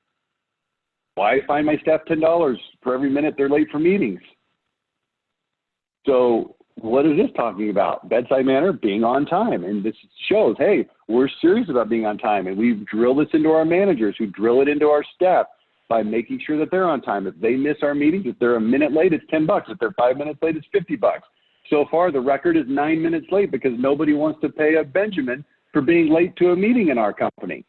Why fine my staff $10 for every minute they're late for meetings? So what is this talking about? Bedside manner, being on time. And this shows, hey, we're serious about being on time. And we drill this into our managers who drill it into our staff by making sure that they're on time. If they miss our meetings, if they're a minute late, it's $10. If they're 5 minutes late, it's $50. So far, the record is 9 minutes late because nobody wants to pay a Benjamin for being late to a meeting in our company.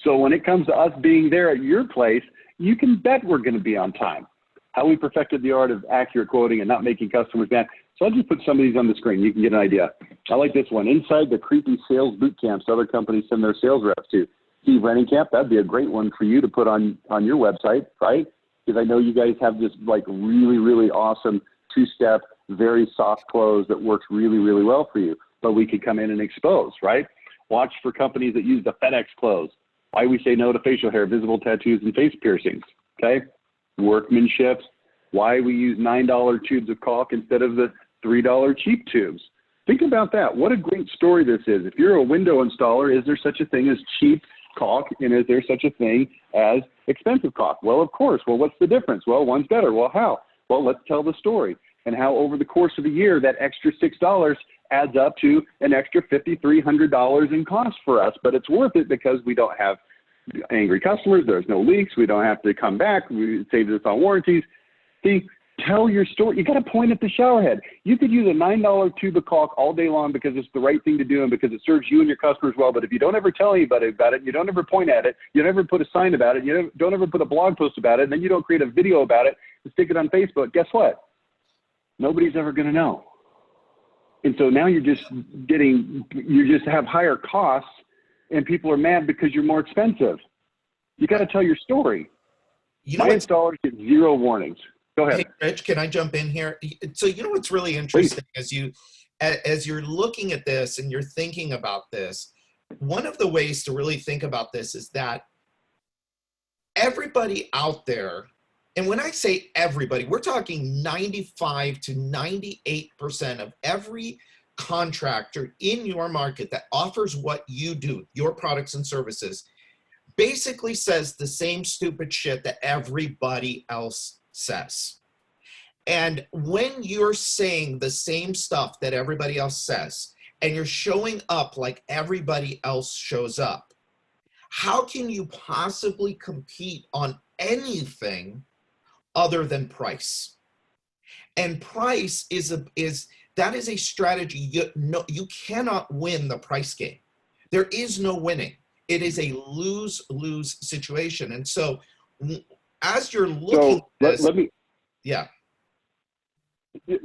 So when it comes to us being there at your place, you can bet we're going to be on time. How we perfected the art of accurate quoting and not making customers mad. So I'll just put some of these on the screen. You can get an idea. I like this one. Inside the creepy sales boot camps other companies send their sales reps to. Steve Renningkamp, that'd be a great one for you to put on your website, right? Because I know you guys have this like really, really awesome 2-step, very soft close that works really, really well for you. But we could come in and expose, right? Watch for companies that use the FedEx close. Why we say no to facial hair, visible tattoos, and face piercings, okay? Workmanship. Why we use $9 tubes of caulk instead of the $3 cheap tubes. Think about that. What a great story this is. If you're a window installer, is there such a thing as cheap caulk, and is there such a thing as expensive caulk? Well, of course. Well, what's the difference? Well, one's better. Well, how? Well, let's tell the story and how over the course of a year, that extra $6 adds up to an extra $5,300 in cost for us. But it's worth it because we don't have angry customers. There's no leaks. We don't have to come back. We save this on warranties. See, tell your story. You got to point at the shower head. You could use a $9 tube of caulk all day long because it's the right thing to do and because it serves you and your customers well. But if you don't ever tell anybody about it, you don't ever point at it, you don't ever put a sign about it, you don't ever put a blog post about it, and then you don't create a video about it and stick it on Facebook, guess what? Nobody's ever going to know. And so now you just have higher costs and people are mad because you're more expensive. You got to tell your story. My installers get 0 warnings. Go ahead. Hey, Rich, can I jump in here? So you know what's really interesting as you're looking at this and you're thinking about this, one of the ways to really think about this is that everybody out there, and when I say everybody, we're talking 95 to 98% of every contractor in your market that offers what you do, your products and services, basically says the same stupid shit that everybody else says. And when you're saying the same stuff that everybody else says, and you're showing up like everybody else shows up, how can you possibly compete on anything other than price? And price is a strategy. You cannot win the price game. There is no winning. It is a lose-lose situation. And so as you're looking at this, let me yeah.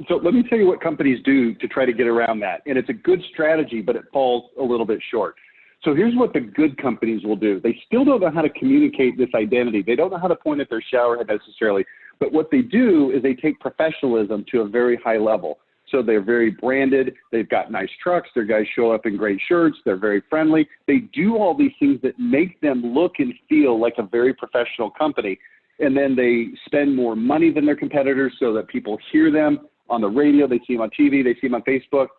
So let me tell you what companies do to try to get around that. And it's a good strategy, but it falls a little bit short. So here's what the good companies will do. They still don't know how to communicate this identity. They don't know how to point at their shower head necessarily. But what they do is they take professionalism to a very high level. So they're very branded. They've got nice trucks. Their guys show up in great shirts. They're very friendly. They do all these things that make them look and feel like a very professional company. And then they spend more money than their competitors so that people hear them on the radio. They see them on TV. They see them on Facebook.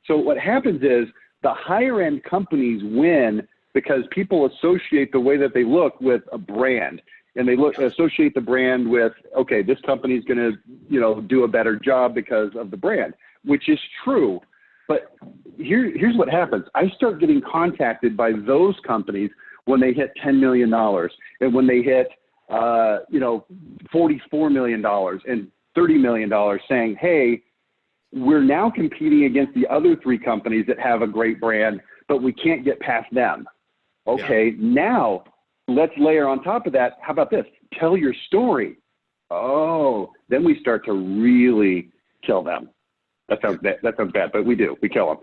So what happens is the higher end companies win because people associate the way that they look with a brand. And they associate the brand with, okay, this company is going to, do a better job because of the brand, which is true. But here's what happens. I start getting contacted by those companies when they hit $10 million and when they hit, $44 million and $30 million saying, hey, we're now competing against the other three companies that have a great brand, but we can't get past them. Okay, Now let's layer on top of that. How about this? Tell your story. Oh, then we start to really kill them. That sounds bad, but we do. We kill them.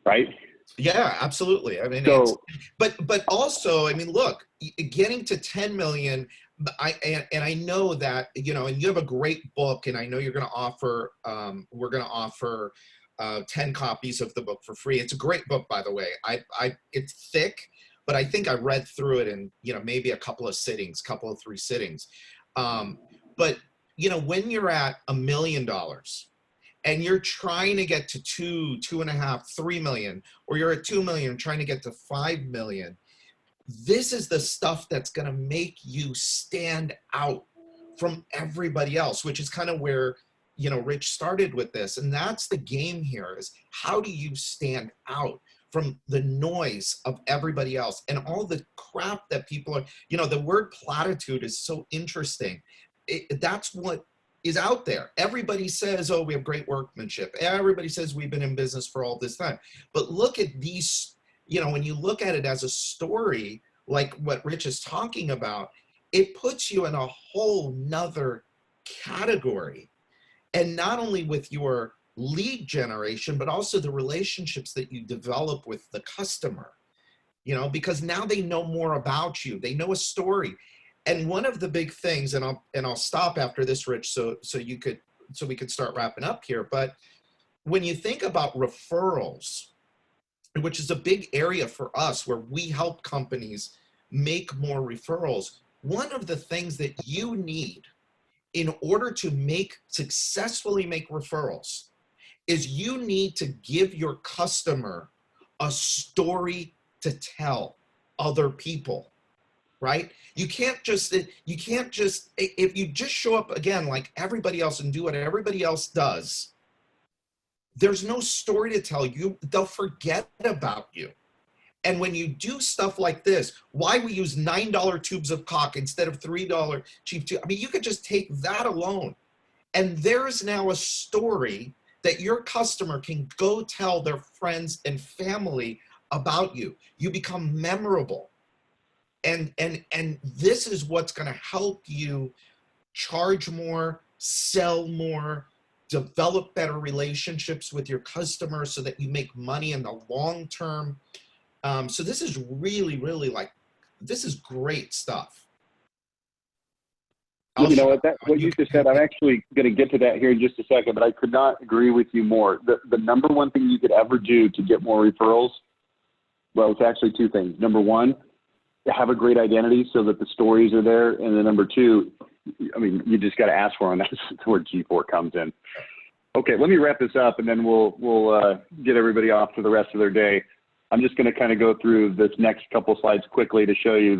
Right? Yeah, absolutely. I mean, but also, I mean, look, getting to 10 million, I know that, and you have a great book, and I know you're going to offer, we're going to offer 10 copies of the book for free. It's a great book, by the way. It's thick, but I think I read through it in, maybe a couple of 3 sittings. But, when you're at $1 million, and you're trying to get to 2.5, 3 million, or you're at 2 million trying to get to 5 million, this is the stuff that's going to make you stand out from everybody else, which is kind of where, Rich started with this. And that's the game here, is how do you stand out from the noise of everybody else and all the crap that people are, the word platitude is so interesting. That's what is out there. Everybody says, oh, we have great workmanship. Everybody says we've been in business for all this time. But look at these, when you look at it as a story, like what Rich is talking about, it puts you in a whole nother category. And not only with your lead generation, but also the relationships that you develop with the customer, because now they know more about you. They know a story. And one of the big things, and I'll stop after this, Rich, so we could start wrapping up here. But when you think about referrals, which is a big area for us where we help companies make more referrals, one of the things that you need in order to successfully make referrals is you need to give your customer a story to tell other people. Right? You can't just, if you just show up again like everybody else and do what everybody else does, there's no story to tell you. They'll forget about you. And when you do stuff like this, why we use $9 tubes of caulk instead of $3 cheap tubes? I mean, you could just take that alone. And there's now a story that your customer can go tell their friends and family about you. You become memorable. And this is what's going to help you charge more, sell more, develop better relationships with your customers so that you make money in the long term. So this is really, really this is great stuff. What you just said, I'm actually going to get to that here in just a second, but I could not agree with you more. The number one thing you could ever do to get more referrals, well, it's actually two things. Number one, have a great identity so that the stories are there. And then number two, I mean, you just got to ask for them. That's where G4 comes in. Okay, let me wrap this up and then we'll get everybody off to the rest of their day. I'm just going to kind of go through this next couple slides quickly to show you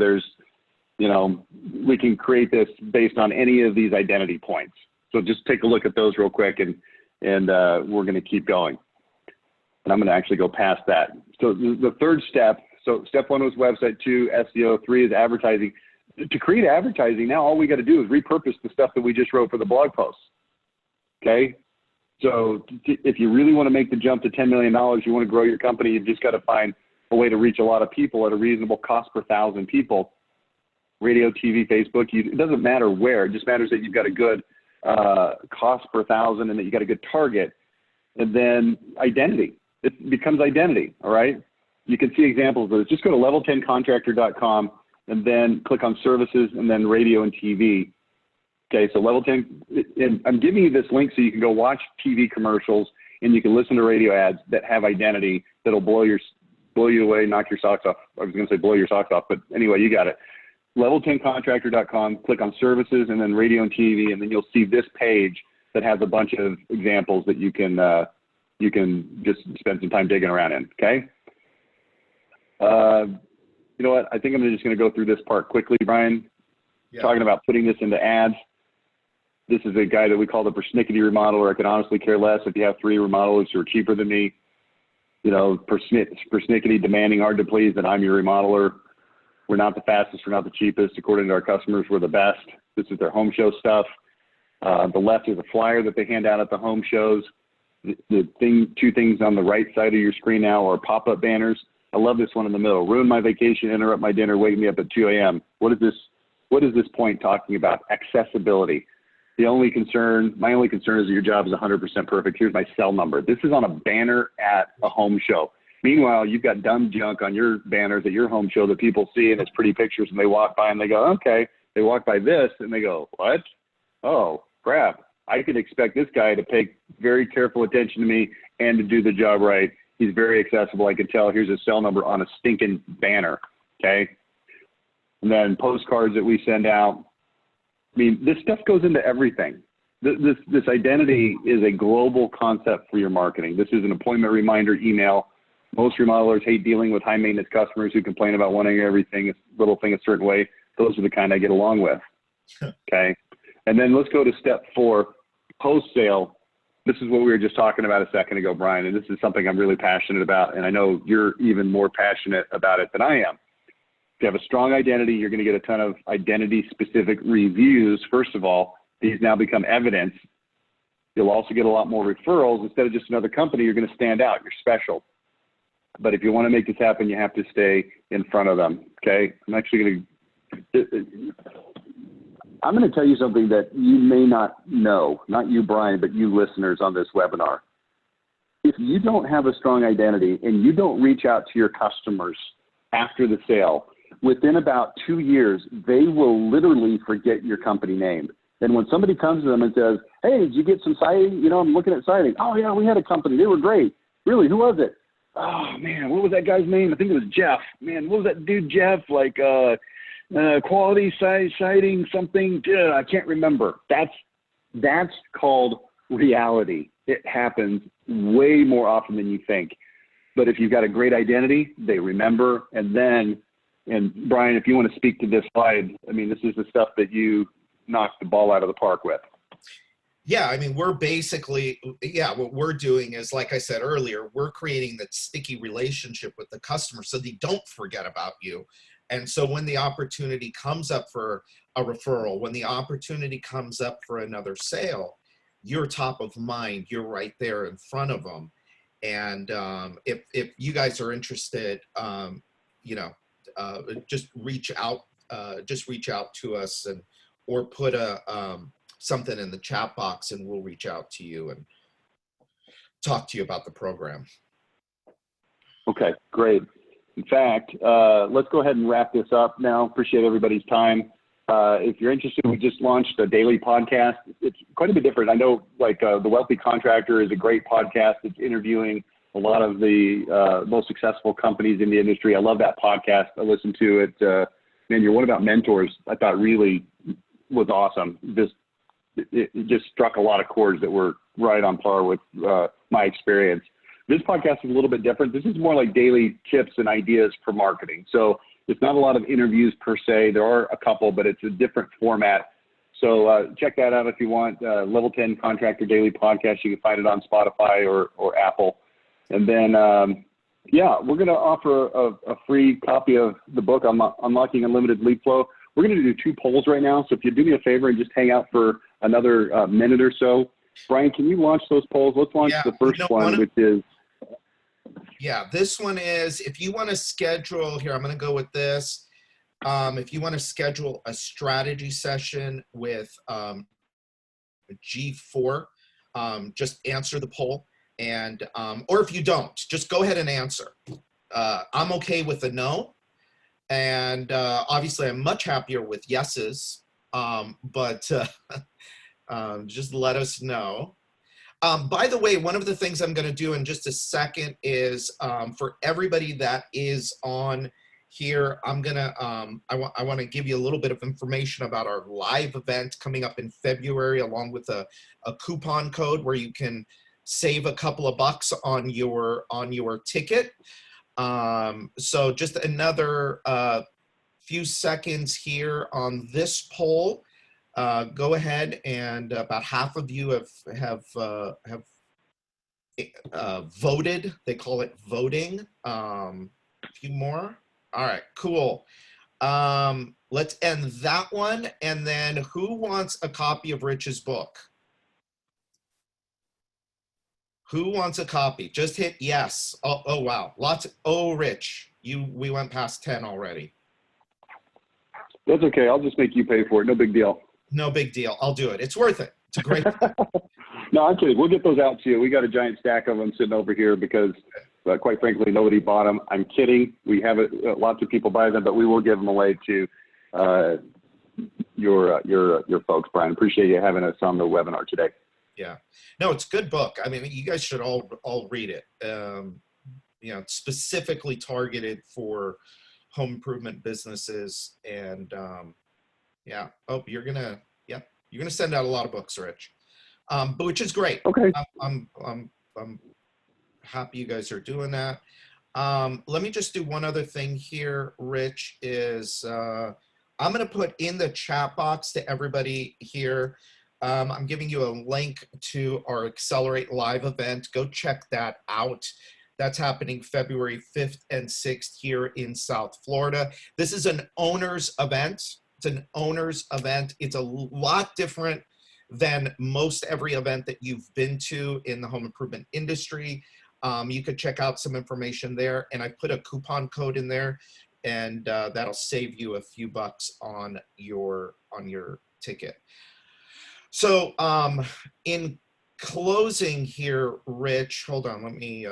we can create this based on any of these identity points. So just take a look at those real quick and we're going to keep going. And I'm going to actually go past that. So the third step, so step one was website, 2, SEO, 3 is advertising. To create advertising, now all we got to do is repurpose the stuff that we just wrote for the blog posts. Okay? So if you really want to make the jump to $10 million, you want to grow your company, you've just got to find a way to reach a lot of people at a reasonable cost per 1,000 people. Radio, TV, Facebook, it doesn't matter where. It just matters that you've got a good cost per thousand, and that you got a good target. And then identity. It becomes identity, all right? You can see examples of it. Just go to level10contractor.com and then click on services and then radio and TV. Okay, so Level 10, and I'm giving you this link so you can go watch TV commercials and you can listen to radio ads that have identity that'll blow you away, knock your socks off. I was going to say blow your socks off, but anyway, you got it. Level10contractor.com, click on services and then radio and TV, and then you'll see this page that has a bunch of examples that you can just spend some time digging around in. Okay. You know what? I think I'm just going to go through this part quickly, Brian. Yeah. Talking about putting this into ads. This is a guy that we call the persnickety remodeler. I could honestly care less if you have 3 remodelers who are cheaper than me. You know, persnickety, demanding, hard to please, that I'm your remodeler. We're not the fastest, we're not the cheapest. According to our customers, we're the best. This is their home show stuff. The left is a flyer that they hand out at the home shows. The 2 things on the right side of your screen now are pop-up banners. I love this one in the middle. Ruin my vacation, interrupt my dinner, wake me up at 2 a.m. What is this point talking about? Accessibility. My only concern is that your job is 100% perfect. Here's my cell number. This is on a banner at a home show. Meanwhile, you've got dumb junk on your banners at your home show that people see, and it's pretty pictures, and they walk by and they go, okay. They walk by this and they go, what? Oh, crap. I could expect this guy to pay very careful attention to me and to do the job right. He's very accessible. I can tell. Here's his cell number on a stinking banner, okay? And then postcards that we send out. I mean, this stuff goes into everything. This identity is a global concept for your marketing. This is an appointment reminder email. Most remodelers hate dealing with high-maintenance customers who complain about wanting everything, little thing a certain way. Those are the kind I get along with, okay? And then let's go to step 4, post-sale. This is what we were just talking about a second ago, Brian, and this is something I'm really passionate about, and I know you're even more passionate about it than I am. If you have a strong identity, you're going to get a ton of identity-specific reviews. First of all, these now become evidence. You'll also get a lot more referrals. Instead of just another company, you're going to stand out. You're special. But if you want to make this happen, you have to stay in front of them, okay? I'm going to tell you something that you may not know, not you, Brian, but you listeners on this webinar. If you don't have a strong identity and you don't reach out to your customers after the sale, within about 2 years, they will literally forget your company name. And when somebody comes to them and says, hey, did you get some siding? You know, I'm looking at siding. Oh, yeah, we had a company. They were great. Really, who was it? Oh, man, what was that guy's name? I think it was Jeff. Man, what was that dude, Jeff? Like quality siding something. I can't remember. That's called reality. It happens way more often than you think. But if you've got a great identity, they remember. And Brian, if you want to speak to this slide, I mean, this is the stuff that you knocked the ball out of the park with. Yeah, I mean, we're basically, what we're doing is, like I said earlier, we're creating that sticky relationship with the customer so they don't forget about you. And so when the opportunity comes up for a referral, when the opportunity comes up for another sale, you're top of mind, you're right there in front of them. And if you guys are interested, just reach out to us or put something in the chat box and we'll reach out to you and talk to you about the program. Okay, great. In fact, let's go ahead and wrap this up now. Appreciate everybody's time. If you're interested, we just launched a daily podcast. It's quite a bit different. I know, like, The Wealthy Contractor is a great podcast. It's interviewing a lot of the most successful companies in the industry. I love that podcast. I listened to it. Man, your one about mentors, I thought really was awesome. It just struck a lot of chords that were right on par with my experience. This podcast is a little bit different. This is more like daily tips and ideas for marketing. So it's not a lot of interviews per se. There are a couple, but it's a different format. So check that out if you want. Level 10 Contractor Daily Podcast. You can find it on Spotify or Apple. And then, we're going to offer a free copy of the book, Unlocking Unlimited Lead Flow. We're going to do 2 polls right now. So if you do me a favor and just hang out for another minute or so. Brian, can you launch those polls? Let's launch the first one, which is. Yeah, this one is, if you want to schedule, here, I'm going to go with this. If you want to schedule a strategy session with G4. Just answer the poll, and or if you don't, just go ahead and answer. I'm okay with a no, and obviously I'm much happier with yeses, but just let us know. By the way, one of the things I'm going to do in just a second is for everybody that is on here, I'm going to, I want to give you a little bit of information about our live event coming up in February, along with a coupon code where you can save a couple of bucks on your ticket. So just another few seconds here on this poll. Go ahead, and about half of you have voted. They call it voting. A few more. All right, cool. Let's end that one. And then who wants a copy of Rich's book? Who wants a copy? Just hit yes. Oh wow, lots. Oh, Rich, we went past 10 already. That's okay. I'll just make you pay for it. No big deal. No big deal. I'll do it. It's worth it. It's a great. No, I'm kidding. We'll get those out to you. We got a giant stack of them sitting over here because, quite frankly, nobody bought them. I'm kidding. We have it. Lots of people buy them, but we will give them away to your folks, Brian. Appreciate you having us on the webinar today. Yeah. No, it's a good book. I mean, you guys should all read it. You know, it's specifically targeted for home improvement businesses, and yeah. Oh, you're gonna send out a lot of books, Rich. But which is great. Okay. I'm happy you guys are doing that. Let me just do one other thing here, Rich, is I'm gonna put in the chat box to everybody here. I'm giving you a link to our Accelerate Live event. Go check that out. That's happening February 5th and 6th here in South Florida. This is an owner's event. It's an owner's event. It's a lot different than most every event that you've been to in the home improvement industry. You could check out some information there, and I put a coupon code in there, and that'll save you a few bucks on your ticket. So in closing here, Rich, hold on, let me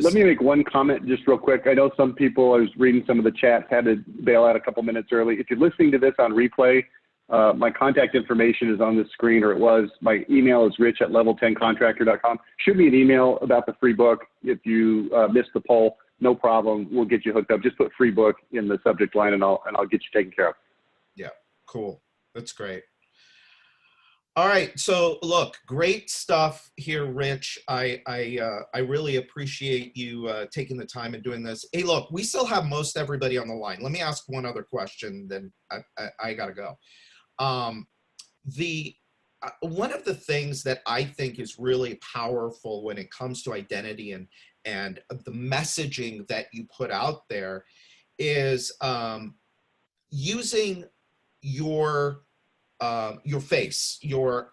let me make one comment just real quick. I know some people, I was reading some of the chats, had to bail out a couple minutes early. If you're listening to this on replay, my contact information is on the screen, or it was. My email is rich@level10contractor.com. Shoot me an email about the free book. If you missed the poll, no problem. We'll get you hooked up. Just put free book in the subject line, and I'll get you taken care of. Yeah, cool. That's great. All right, so look, great stuff here, Rich. I really appreciate you taking the time and doing this. Hey, look, we still have most everybody on the line. Let me ask one other question, then I gotta go. One of the things that I think is really powerful when it comes to identity and the messaging that you put out there is using your face, you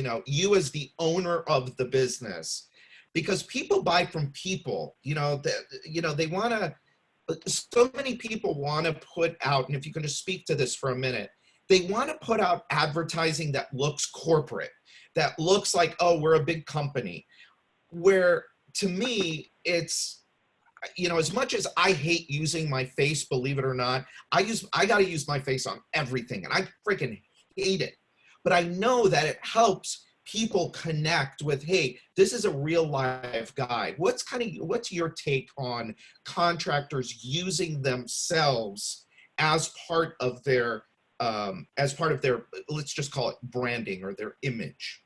know, you as the owner of the business, because people buy from people. You know, they want to. So many people want to put out, and if you can just speak to this for a minute, they want to put out advertising that looks corporate, that looks like, oh, we're a big company. Where to me, it's, you know, as much as I hate using my face, believe it or not, I got to use my face on everything, and I freaking hate it. But I know that it helps people connect with, hey, this is a real live guy. What's your take on contractors using themselves as part of their, let's just call it branding or their image?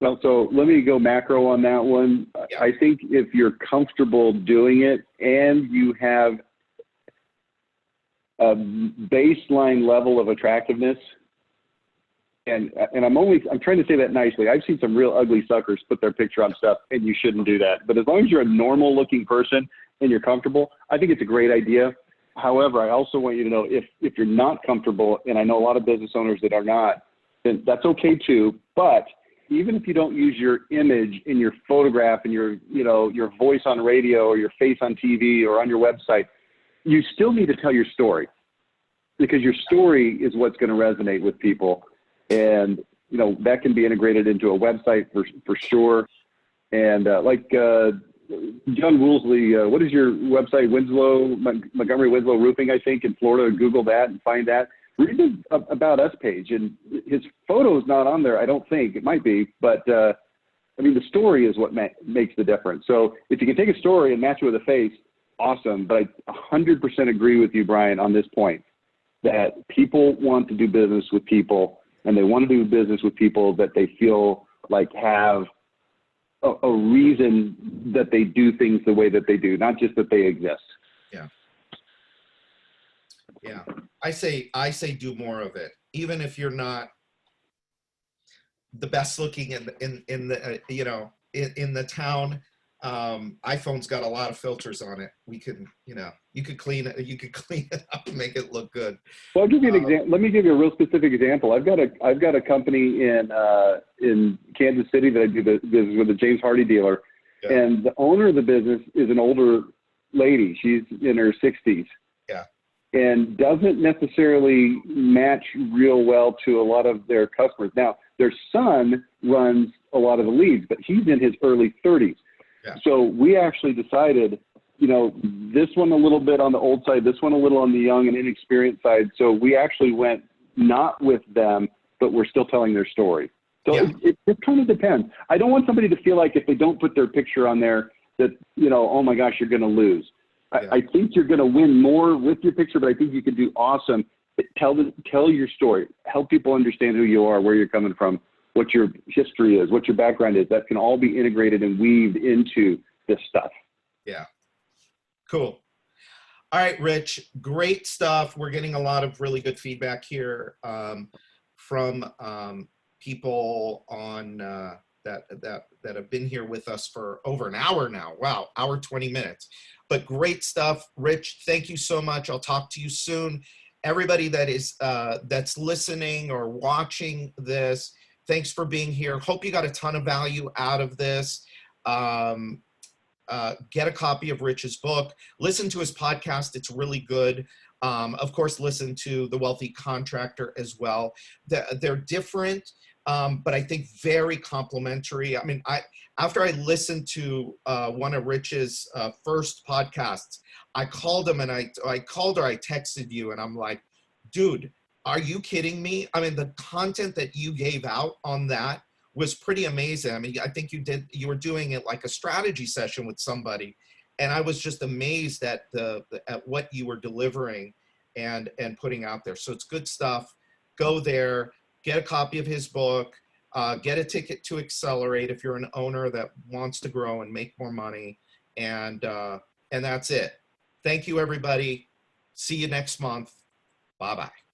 Well, so let me go macro on that one. Yeah. I think if you're comfortable doing it and you have a baseline level of attractiveness, and I'm trying to say that nicely. I've seen some real ugly suckers put their picture on stuff, and you shouldn't do that. But as long as you're a normal looking person and you're comfortable, I think it's a great idea. However, I also want you to know if you're not comfortable, and I know a lot of business owners that are not, then that's okay too. But even if you don't use your image in your photograph and your voice on radio or your face on TV or on your website, you still need to tell your story, because your story is what's going to resonate with people. And, you know, that can be integrated into a website for sure. And John Woolsey, what is your website? Montgomery Winslow Roofing, I think, in Florida. Google that and find that. Read the About Us page, and his photo is not on there, I don't think. It might be, but I mean, the story is what makes the difference. So if you can take a story and match it with a face, awesome. But I 100% agree with you, Brian, on this point, that people want to do business with people, and they want to do business with people that they feel like have a reason that they do things the way that they do, not just that they exist. Yeah. Yeah. I say do more of it. Even if you're not the best looking in the you know, in the town, iPhone's got a lot of filters on it. We can, you know, you could clean it up and make it look good. Well, I'll give you an example. Let me give you a real specific example. I've got a company in Kansas City that I do business with, a James Hardy dealer. Yeah. And the owner of the business is an older lady. She's in her 60s. Yeah. And doesn't necessarily match real well to a lot of their customers. Now, their son runs a lot of the leads, but he's in his early 30s. Yeah. So we actually decided, you know, this one a little bit on the old side, this one a little on the young and inexperienced side. So we actually went not with them, but we're still telling their story. So Yeah. it kind of depends. I don't want somebody to feel like if they don't put their picture on there that, you know, oh my gosh, you're going to lose. Yeah. I think you're going to win more with your picture, but I think you can do awesome. Tell your story. Help people understand who you are, where you're coming from, what your history is, what your background is. That can all be integrated and weaved into this stuff. Yeah. Cool. All right, Rich, great stuff. We're getting a lot of really good feedback here from people on that have been here with us for over an hour now. Wow, hour 20 minutes. But great stuff, Rich. Thank you so much. I'll talk to you soon. Everybody that is that's listening or watching this, thanks for being here. Hope you got a ton of value out of this. Get a copy of Rich's book. Listen to his podcast. It's really good. Of course, listen to The Wealthy Contractor as well. They're different, but I think very complementary. I mean, after I listened to one of Rich's first podcasts, I called him and I called her, I texted you, and I'm like, dude, are you kidding me? I mean, the content that you gave out on that was pretty amazing. I mean, I think you were doing it like a strategy session with somebody, and I was just amazed at at what you were delivering and putting out there. So it's good stuff. Go there, get a copy of his book, get a ticket to Accelerate if you're an owner that wants to grow and make more money, and that's it. Thank you, everybody. See you next month. Bye-bye.